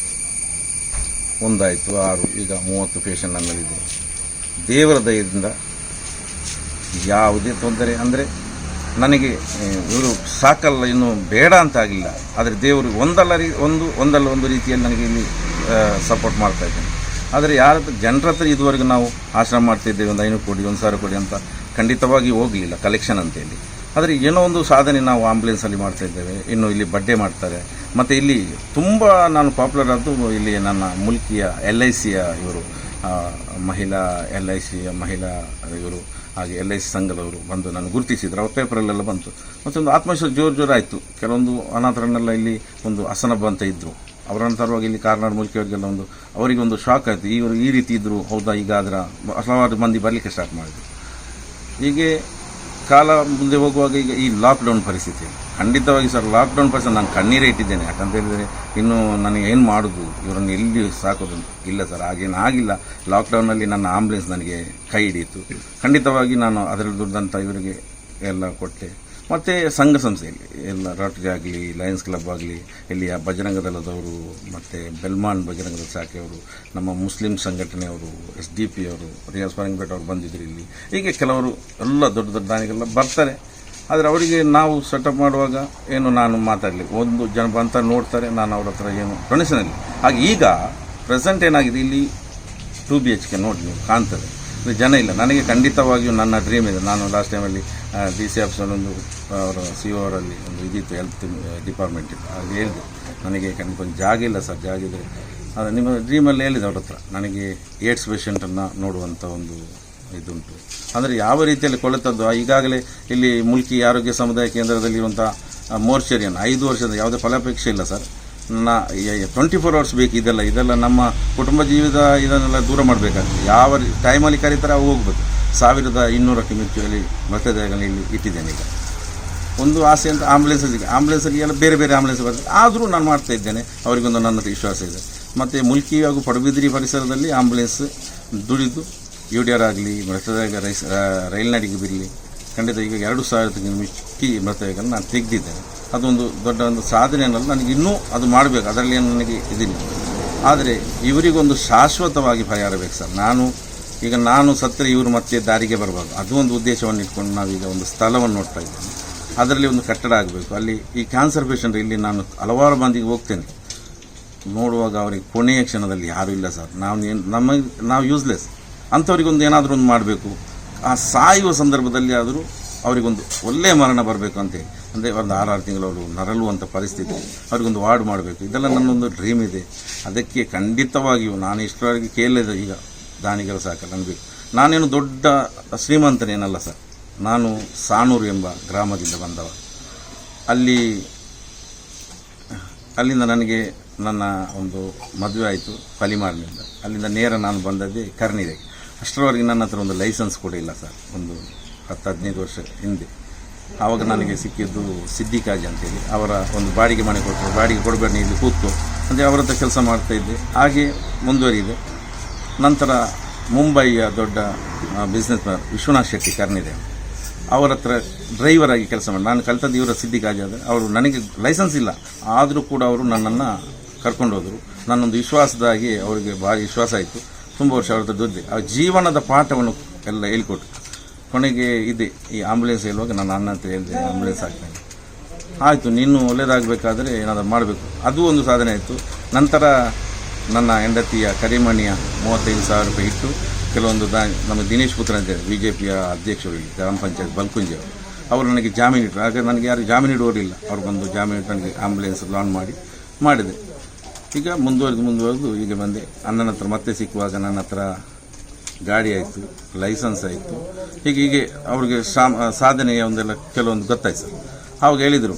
1 ಆಯಿತು, 6, ಈಗ 30 ಪೇಷಂಟ್ ನನ್ನಲ್ಲಿದೆ. ದೇವರ ದಯದಿಂದ ಯಾವುದೇ ತೊಂದರೆ, ಅಂದರೆ ನನಗೆ ಇವರು ಸಾಕಲ್ಲ, ಇನ್ನು ಬೇಡ ಅಂತ ಆಗಿಲ್ಲ, ಆದರೆ ದೇವರು ಒಂದಲ್ಲ ಒಂದು ರೀತಿಯಲ್ಲಿ ನನಗೆ ಇಲ್ಲಿ ಸಪೋರ್ಟ್ ಮಾಡ್ತಾ ಇದ್ದೇನೆ. ಆದರೆ ಜನರ ಹತ್ರ ಇದುವರೆಗೂ ನಾವು ಆಶ್ರಮ ಮಾಡ್ತಾಯಿದ್ದೇವೆ, ಒಂದು 500 ಕೋಟಿ 1,000 ಕೋಟಿ ಅಂತ ಖಂಡಿತವಾಗಿ ಹೋಗಲಿಲ್ಲ ಕಲೆಕ್ಷನ್ ಅಂತೇಳಿ. ಆದರೆ ಏನೋ ಒಂದು ಸಾಧನೆ ನಾವು ಆಂಬ್ಯುಲೆನ್ಸಲ್ಲಿ ಮಾಡ್ತಾಯಿದ್ದೇವೆ. ಇನ್ನು ಇಲ್ಲಿ ಬರ್ಡೇ ಮಾಡ್ತಾರೆ. ಮತ್ತು ಇಲ್ಲಿ ತುಂಬ ನಾನು ಪಾಪ್ಯುಲರ್ ಆದ್ದು ಇಲ್ಲಿ ನನ್ನ ಮುಲ್ಕಿಯ LICಯ ಇವರು ಮಹಿಳಾ LICಯ ಮಹಿಳಾ ಇವರು, ಹಾಗೆ LIC ಸಂಘದವರು ಬಂದು ನಾನು ಗುರುತಿಸಿದ್ರು. ಅವ್ರ ಪೇಪರಲ್ಲೆಲ್ಲ ಬಂತು. ಮತ್ತೊಂದು ಆತ್ಮವಿಶ್ವಾಸ ಜೋರು ಆಯಿತು. ಕೆಲವೊಂದು ಅನಾಥರನ್ನೆಲ್ಲ ಇಲ್ಲಿ ಒಂದು ಹಸನಬ್ಬ ಅಂತ ಇದ್ದರು, ಅವರನ್ನು ತರುವಾಗ ಇಲ್ಲಿ ಕಾರ್ನಾಡ್ ಮುಲ್ಕಿಯವರಿಗೆಲ್ಲ ಅವರಿಗೆ ಒಂದು ಶಾಕ್ ಆಯಿತು. ಇವರು ಈ ರೀತಿ ಇದ್ದರು, ಹೌದಾ, ಈಗ ಅದರ ಹಲವಾರು ಮಂದಿ ಬರಲಿಕ್ಕೆ ಸ್ಟಾರ್ಟ್ ಮಾಡಿದರು. ಹೀಗೆ ಕಾಲ ಮುಂದೆ ಹೋಗುವಾಗ ಈಗ ಈ ಲಾಕ್ಡೌನ್ ಪರಿಸ್ಥಿತಿ, ಖಂಡಿತವಾಗಿ ಸರ್ ಲಾಕ್ಡೌನ್ ಪರಿಸ್ಥಿತಿ ನಾನು ಕಣ್ಣೀರೇ ಇಟ್ಟಿದ್ದೇನೆ. ಯಾಕಂತ ಹೇಳಿದರೆ ಇನ್ನು ನನಗೆ ಏನು ಮಾಡೋದು, ಇವರನ್ನು ಎಲ್ಲಿ ಸಾಕೋದು ಇಲ್ಲ ಸರ್, ಹಾಗೇನು ಆಗಿಲ್ಲ. ಲಾಕ್ಡೌನಲ್ಲಿ ನನ್ನ ಆಂಬ್ಯುಲೆನ್ಸ್ ನನಗೆ ಕೈ ಹಿಡಿಯಿತು. ಖಂಡಿತವಾಗಿ ನಾನು ಅದರಲ್ಲಿ ದುಡ್ಡಂತ ಇವರಿಗೆ ಎಲ್ಲ ಕೊಟ್ಟೆ. ಮತ್ತು ಸಂಘ ಸಂಸ್ಥೆಯಲ್ಲಿ ಎಲ್ಲ ರಾಟ್ರಿ ಆಗಲಿ, ಲಯನ್ಸ್ ಕ್ಲಬ್ ಆಗಲಿ, ಇಲ್ಲಿಯ ಬಜರಂಗ ದಳದವರು, ಮತ್ತು ಬೆಲ್ಮಾನ್ ಬಜರಂಗ ದಳ ಶಾಖೆಯವರು, ನಮ್ಮ ಮುಸ್ಲಿಂ ಸಂಘಟನೆಯವರು, SDP ಅವರು, ರಿಯಾಜ್ ಫರಂಗ್ಪೇಟ್ ಅವರು ಬಂದಿದ್ದರು ಇಲ್ಲಿ. ಹೀಗೆ ಕೆಲವರು ಎಲ್ಲ ದೊಡ್ಡ ದೊಡ್ಡ ದಾನಿಗೆಲ್ಲ ಬರ್ತಾರೆ. ಆದರೆ ಅವರಿಗೆ ನಾವು ಸೆಟಪ್ ಮಾಡುವಾಗ ಏನು ನಾನು ಮಾತಾಡಲಿ, ಒಂದು ಜನ ಬಂತ ನೋಡ್ತಾರೆ, ನಾನು ಅವ್ರ ಹತ್ರ ಏನು ಡೊನೇಷನಲ್ಲಿ. ಹಾಗೆ ಈಗ ಪ್ರೆಸೆಂಟ್ ಏನಾಗಿದೆ, ಇಲ್ಲಿ 2 BHK ನೋಡಿ ನೀವು ಕಾಣ್ತದೆ, ಜನ ಇಲ್ಲ. ನನಗೆ ಖಂಡಿತವಾಗಿಯೂ ನನ್ನ ಡ್ರೀಮ್ ಇದೆ. ನಾನು ಲಾಸ್ಟ್ ಟೈಮಲ್ಲಿ DC ಆಫೀಸಲ್ಲೊಂದು ಅವರ CO ಅವರಲ್ಲಿ ಒಂದು ಇದಿತ್ತು, ಹೆಲ್ತ್ ಡಿಪಾರ್ಟ್ಮೆಂಟ್ ಇತ್ತು, ಅದು ಹೇಳಿದೆ ನನಗೆ ಖಂಡಿತ ಒಂದು ಜಾಗ ಇಲ್ಲ ಸರ್, ಜಾಗ ಇದ್ದರೆ ಅದು ನಿಮ್ಮ ಡ್ರೀಮಲ್ಲಿ ಹೇಳಿದೆ ಅವ್ರ ಹತ್ರ. ನನಗೆ ಏಡ್ಸ್ ಪೇಷಂಟನ್ನು ನೋಡುವಂಥ ಒಂದು ಇದುಂಟು. ಅಂದರೆ ಯಾವ ರೀತಿಯಲ್ಲಿ ಕೊಳೆತದ್ದು, ಈಗಾಗಲೇ ಇಲ್ಲಿ ಮುಲ್ಕಿ ಆರೋಗ್ಯ ಸಮುದಾಯ ಕೇಂದ್ರದಲ್ಲಿರುವಂಥ ಮೋರ್ಚರಿಯನ್ನು 5 ವರ್ಷದ ಯಾವುದೇ ಫಲಾಪೇಕ್ಷೆ ಇಲ್ಲ ಸರ್. 24 hours ಬೇಕು. ಇದೆಲ್ಲ ನಮ್ಮ ಕುಟುಂಬ ಜೀವಿತ ಇದನ್ನೆಲ್ಲ ದೂರ ಮಾಡಬೇಕಾಗ್ತದೆ. ಯಾವ ಟೈಮಲ್ಲಿ ಕರೀತಾರೆ ಅವು ಹೋಗ್ಬೇಕು. 1200ಕ್ಕೆ ಮಿಂಚುವಲ್ಲಿ ಮೃತದೇಹಗಳಲ್ಲಿ ಇಲ್ಲಿ ಇಟ್ಟಿದ್ದೇನೆ. ಈಗ ಒಂದು ಆಸೆ ಅಂತ ಆಂಬ್ಯುಲೆನ್ಸಲ್ಲಿ ಎಲ್ಲ ಬೇರೆ ಬೇರೆ ಆಂಬ್ಯುಲೆನ್ಸ್ ಬರ್ತದೆ, ಆದರೂ ನಾನು ಮಾಡ್ತಾ ಇದ್ದೇನೆ. ಅವರಿಗೊಂದು ನನ್ನ ವಿಶ್ವಾಸ ಇದೆ. ಮತ್ತು ಮುಲ್ಕಿ ಹಾಗೂ ಪಡುಬಿದ್ರಿ ಪರಿಸರದಲ್ಲಿ ಆಂಬ್ಯುಲೆನ್ಸ್ ದುಡಿದು UDR ಆಗಲಿ, ಮೃತದೇಹ ರೈಲ್ನಾಡಿಗೆ ಬಿರಲಿ, ಖಂಡಿತ ಈಗ 2,000ಕ್ಕೆ ಮಿಕ್ಕಿ ಮೃತದೇಹಗಳನ್ನು ನಾನು ತೆಗೆದಿದ್ದೇನೆ. ಅದೊಂದು ದೊಡ್ಡ ಒಂದು ಸಾಧನೆ ಅನ್ನೋದು ನನಗೆ ಇನ್ನೂ ಅದು ಮಾಡಬೇಕು, ಅದರಲ್ಲಿ ಏನು ನನಗೆ ಇದಿಲ್ಲ. ಆದರೆ ಇವರಿಗೊಂದು ಶಾಶ್ವತವಾಗಿ ಪರಿಹಾರ ಬೇಕು ಸರ್. ನಾನು ಸತ್ತರೆ ಇವರು ಮತ್ತೆ ದಾರಿಗೆ ಬರಬಾರ್ದು. ಅದು ಒಂದು ಉದ್ದೇಶವನ್ನು ಇಟ್ಕೊಂಡು ನಾವೀಗ ಒಂದು ಸ್ಥಳವನ್ನು ನೋಡ್ತಾ ಇದ್ದೇನೆ. ಅದರಲ್ಲಿ ಒಂದು ಕಟ್ಟಡ ಆಗಬೇಕು. ಅಲ್ಲಿ ಈ ಕ್ಯಾನ್ಸರ್ ಪೇಷಂಟ್ ಇಲ್ಲಿ ನಾನು ಹಲವಾರು ಮಂದಿಗೆ ಹೋಗ್ತೇನೆ, ನೋಡುವಾಗ ಅವರಿಗೆ ಕೊನೆಯ ಕ್ಷಣದಲ್ಲಿ ಯಾರೂ ಇಲ್ಲ ಸರ್. ನಾವು ಯೂಸ್ಲೆಸ್. ಅಂಥವ್ರಿಗೊಂದು ಏನಾದರೂ ಒಂದು ಮಾಡಬೇಕು. ಆ ಸಾಯುವ ಸಂದರ್ಭದಲ್ಲಿ ಆದರೂ ಅವರಿಗೊಂದು ಒಳ್ಳೆಯ ಮರಣ ಬರಬೇಕು ಅಂತೇಳಿ, ಅಂದರೆ ಒಂದು 6 ತಿಂಗಳವರು ನರಳುವಂಥ ಪರಿಸ್ಥಿತಿ, ಅವರಿಗೊಂದು ವಾರ್ಡ್ ಮಾಡಬೇಕು. ಇದೆಲ್ಲ ನನ್ನೊಂದು ಡ್ರೀಮ್ ಇದೆ. ಅದಕ್ಕೆ ಖಂಡಿತವಾಗಿಯೂ ನಾನು ಇಷ್ಟರವರೆಗೆ ಕೇಳಿದ ಈಗ ದಾನಿಗಳ ಸಹಕಾರ ನನಗೆ. ನಾನೇನು ದೊಡ್ಡ ಶ್ರೀಮಂತನೇನಲ್ಲ ಸರ್. ನಾನು ಸಾಣೂರು ಎಂಬ ಗ್ರಾಮದಿಂದ ಬಂದವ. ಅಲ್ಲಿಂದ ನನಗೆ ನನ್ನ ಒಂದು ಮದುವೆ ಆಯಿತು ಪಲಿಮಾರ್ನಿಂದ. ಅಲ್ಲಿಂದ ನೇರ ನಾನು ಬಂದದ್ದೇ ಕರ್ನಿದೆ. ಅಷ್ಟರವರೆಗೆ ನನ್ನ ಹತ್ರ ಒಂದು ಲೈಸೆನ್ಸ್ ಕೂಡ ಇಲ್ಲ ಸರ್. ಒಂದು 10-15 ವರ್ಷ ಹಿಂದೆ ಆವಾಗ ನನಗೆ ಸಿಕ್ಕಿದ್ದು ಸಿದ್ದಿಕಾಜಿ ಅಂತೇಳಿ, ಅವರ ಒಂದು ಬಾಡಿಗೆ ಮನೆ ಕೊಟ್ಟರು. ಬಾಡಿಗೆ ಕೊಡಬೇಡ ಇಲ್ಲಿ ಕೂತು ಅಂದರೆ ಅವರ ಹತ್ರ ಕೆಲಸ ಮಾಡ್ತಾಯಿದ್ದೆ. ಹಾಗೆ ಮುಂದುವರಿದೆ. ನಂತರ ಮುಂಬೈಯ ದೊಡ್ಡ ಬಿಸ್ನೆಸ್ ಮ್ಯಾನ್ ವಿಶ್ವನಾಥ್ ಶೆಟ್ಟಿ ಕರ್ನಿದೆ, ಅವರ ಹತ್ರ ಡ್ರೈವರ್ ಆಗಿ ಕೆಲಸ ಮಾಡಿ. ನಾನು ಕಲಿತದ್ದು ಇವರ ಸಿದ್ದಿಕಾಜಿ ಆದರೆ ಅವರು ನನಗೆ ಲೈಸೆನ್ಸ್ ಇಲ್ಲ, ಆದರೂ ಕೂಡ ಅವರು ನನ್ನನ್ನು ಕರ್ಕೊಂಡು ಹೋದರು. ನನ್ನೊಂದು ವಿಶ್ವಾಸದಾಗಿ ಅವರಿಗೆ ಭಾರಿ ವಿಶ್ವಾಸ ಆಯಿತು. ತುಂಬ ವರ್ಷ ಅವ್ರ ಹತ್ರ ದುಡ್ದೆ ಆ ಜೀವನದ ಪಾಠವನ್ನು ಎಲ್ಲ ಹೇಳ್ಕೊಟ್ಟು ಕೊನೆಗೆ ಇದೆ ಈ ಆಂಬುಲೆನ್ಸ್ ಹೇಳುವಾಗ ನನ್ನ ಅಣ್ಣ ಅಂತ ಹೇಳಿದೆ, ಆಂಬುಲೆನ್ಸ್ ಆಗ್ತಾನೆ ಆಯಿತು, ನೀನು ಒಳ್ಳೆಯದಾಗಬೇಕಾದ್ರೆ ಏನಾದರೂ ಮಾಡಬೇಕು. ಅದು ಒಂದು ಸಾಧನೆ ಆಯಿತು. ನಂತರ ನನ್ನ ಹೆಂಡತಿಯ ಕರಿಮಣಿಯ 35,000 ರೂಪಾಯಿ ಇಟ್ಟು ಕೆಲವೊಂದು ನಮ್ಮ ದಿನೇಶ್ ಪುತ್ರ ಅಂತೇಳಿ BJPಯ ಅಧ್ಯಕ್ಷರು ಇಲ್ಲಿ ಗ್ರಾಮ ಪಂಚಾಯತ್ ಬಲ್ಕುಂಜಿ ಅವರು ನನಗೆ ಜಾಮೀನು ಇಟ್ಟರು. ಹಾಗೆ ನನಗೆ ಯಾರು ಜಾಮೀನು ಇಡುವವರಿಲ್ಲ, ಅವ್ರಿಗೊಂದು ಜಾಮೀನು ಇಟ್ಟು ನನಗೆ ಆಂಬುಲೆನ್ಸ್ ಲಾಂಚ್ ಮಾಡಿದೆ. ಈಗ ಮುಂದುವರೆದು ಈಗ ಬಂದೆ. ಅಣ್ಣನ ಹತ್ರ ಮತ್ತೆ ಸಿಕ್ಕುವಾಗ ನನ್ನ ಹತ್ರ ಗಾಡಿ ಆಯಿತು, ಲೈಸೆನ್ಸ್ ಆಯಿತು. ಹೀಗೆ ಅವ್ರಿಗೆ ಸಾಧನೆಯ ಒಂದೆಲ್ಲ ಕೆಲವೊಂದು ಗೊತ್ತಾಯ್ತು ಸರ್. ಆವಾಗ ಹೇಳಿದರು,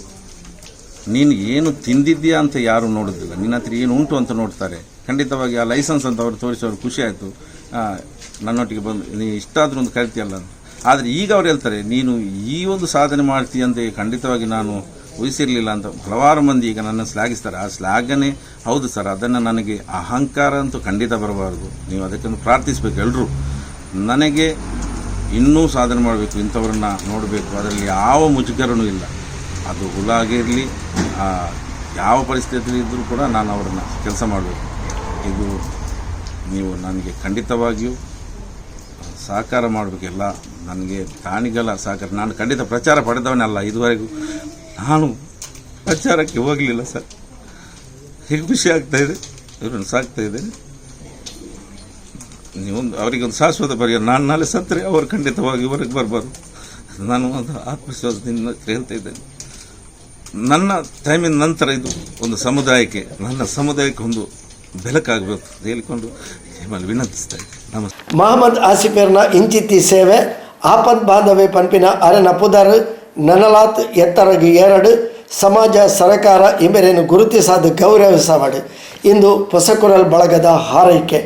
ನೀನು ಏನು ತಿಂದಿದ್ದೀಯಾ ಅಂತ ಯಾರೂ ನೋಡೋದಿಲ್ಲ, ನಿನ್ನ ಹತ್ರ ಏನು ಉಂಟು ಅಂತ ನೋಡ್ತಾರೆ. ಖಂಡಿತವಾಗಿ ಆ ಲೈಸೆನ್ಸ್ ಅಂತ ಅವರು ತೋರಿಸೋರು ಖುಷಿ ಆಯಿತು. ನನ್ನೊಟ್ಟಿಗೆ ಬಂದು ನೀನು ಇಷ್ಟಾದರೂ ಒಂದು ಕರಿತೀಯಲ್ಲ. ಆದರೆ ಈಗ ಅವ್ರು ಹೇಳ್ತಾರೆ, ನೀನು ಈ ಒಂದು ಸಾಧನೆ ಮಾಡ್ತೀಯ ಅಂತ ಖಂಡಿತವಾಗಿ ನಾನು ಊಹಿಸಿರಲಿಲ್ಲ ಅಂತ ಹಲವಾರು ಮಂದಿ ಈಗ ನನ್ನ ಶ್ಲಾಘಿಸ್ತಾರೆ. ಆ ಶ್ಲಾಘನೆ ಹೌದು ಸರ್, ಅದನ್ನು ನನಗೆ ಅಹಂಕಾರ ಅಂತೂ ಖಂಡಿತ ಬರಬಾರ್ದು. ನೀವು ಅದಕ್ಕೊಂದು ಪ್ರಾರ್ಥಿಸಬೇಕು ಎಲ್ಲರೂ. ನನಗೆ ಇನ್ನೂ ಸಾಧನೆ ಮಾಡಬೇಕು, ಇಂಥವ್ರನ್ನ ನೋಡಬೇಕು, ಅದರಲ್ಲಿ ಯಾವ ಮುಜುಗರನೂ ಇಲ್ಲ. ಅದು ಹುಳ ಆಗಿರಲಿ, ಯಾವ ಪರಿಸ್ಥಿತಿಯಲ್ಲಿ ಇದ್ದರೂ ಕೂಡ ನಾನು ಅವರನ್ನು ಕೆಲಸ ಮಾಡಬೇಕು. ಇದು ನೀವು ನನಗೆ ಖಂಡಿತವಾಗಿಯೂ ಸಹಕಾರ ಮಾಡಬೇಕಿಲ್ಲ. ನನಗೆ ದಾನಿಗಳ ಸಹಕಾರ. ನಾನು ಖಂಡಿತ ಪ್ರಚಾರ ಪಡೆದವನಲ್ಲ, ಇದುವರೆಗೂ ನಾನು ಪ್ರಚಾರಕ್ಕೆ ಹೋಗಲಿಲ್ಲ ಸರ್. ಹೀಗೆ ಖುಷಿ ಆಗ್ತಾಯಿದೆ, ಇವರನ್ನು ಸಾಕ್ತಾಯಿದ್ದೇನೆ. ನೀವೊಂದು ಅವರಿಗೊಂದು ಶಾಶ್ವತ ಪರಿಹಾರ. ನಾನು ನಾಳೆ ಸತ್ತರೆ ಅವರು ಖಂಡಿತವಾಗಿ ಹೊರಗೆ ಬರಬಾರ್ದು. ನಾನು ಒಂದು ಆತ್ಮವಿಶ್ವಾಸದಿಂದ ಹೇಳ್ತಾ ಇದ್ದೇನೆ. ನನ್ನ ಟೈಮಿನ ನಂತರ ಇದು ಒಂದು ಸಮುದಾಯಕ್ಕೆ, ನನ್ನ ಸಮುದಾಯಕ್ಕೆ ಒಂದು ಬೆಳಕಾಗಬೇಕು ಅಂತ ಹೇಳಿಕೊಂಡು ನಿಮ್ಮಲ್ಲಿ ವಿನಂತಿಸ್ತಾ ಇದ್ದೆ. ನಮಸ್ತೆ. ಮಹಮ್ಮದ್ ಆಸಿಫರ್ನ ಇಂಚಿತ್ತಿ ಸೇವೆ ಆಪತ್ ಬಾಂಧವ್ಯ ಪಂಪಿನ ಅರೆನ ಪುದರ್ ನನಲಾತ್ ಎತ್ತರಗಿ 2 ಸಮಾಜ ಸರಕಾರ ಇವೆರನ್ನು ಗುರುತಿಸಾದ ಗೌರವಿಸವಾಡು ಇಂದು ಹೊಸಕುರಲ್ ಬಳಗದ ಹಾರೈಕೆ.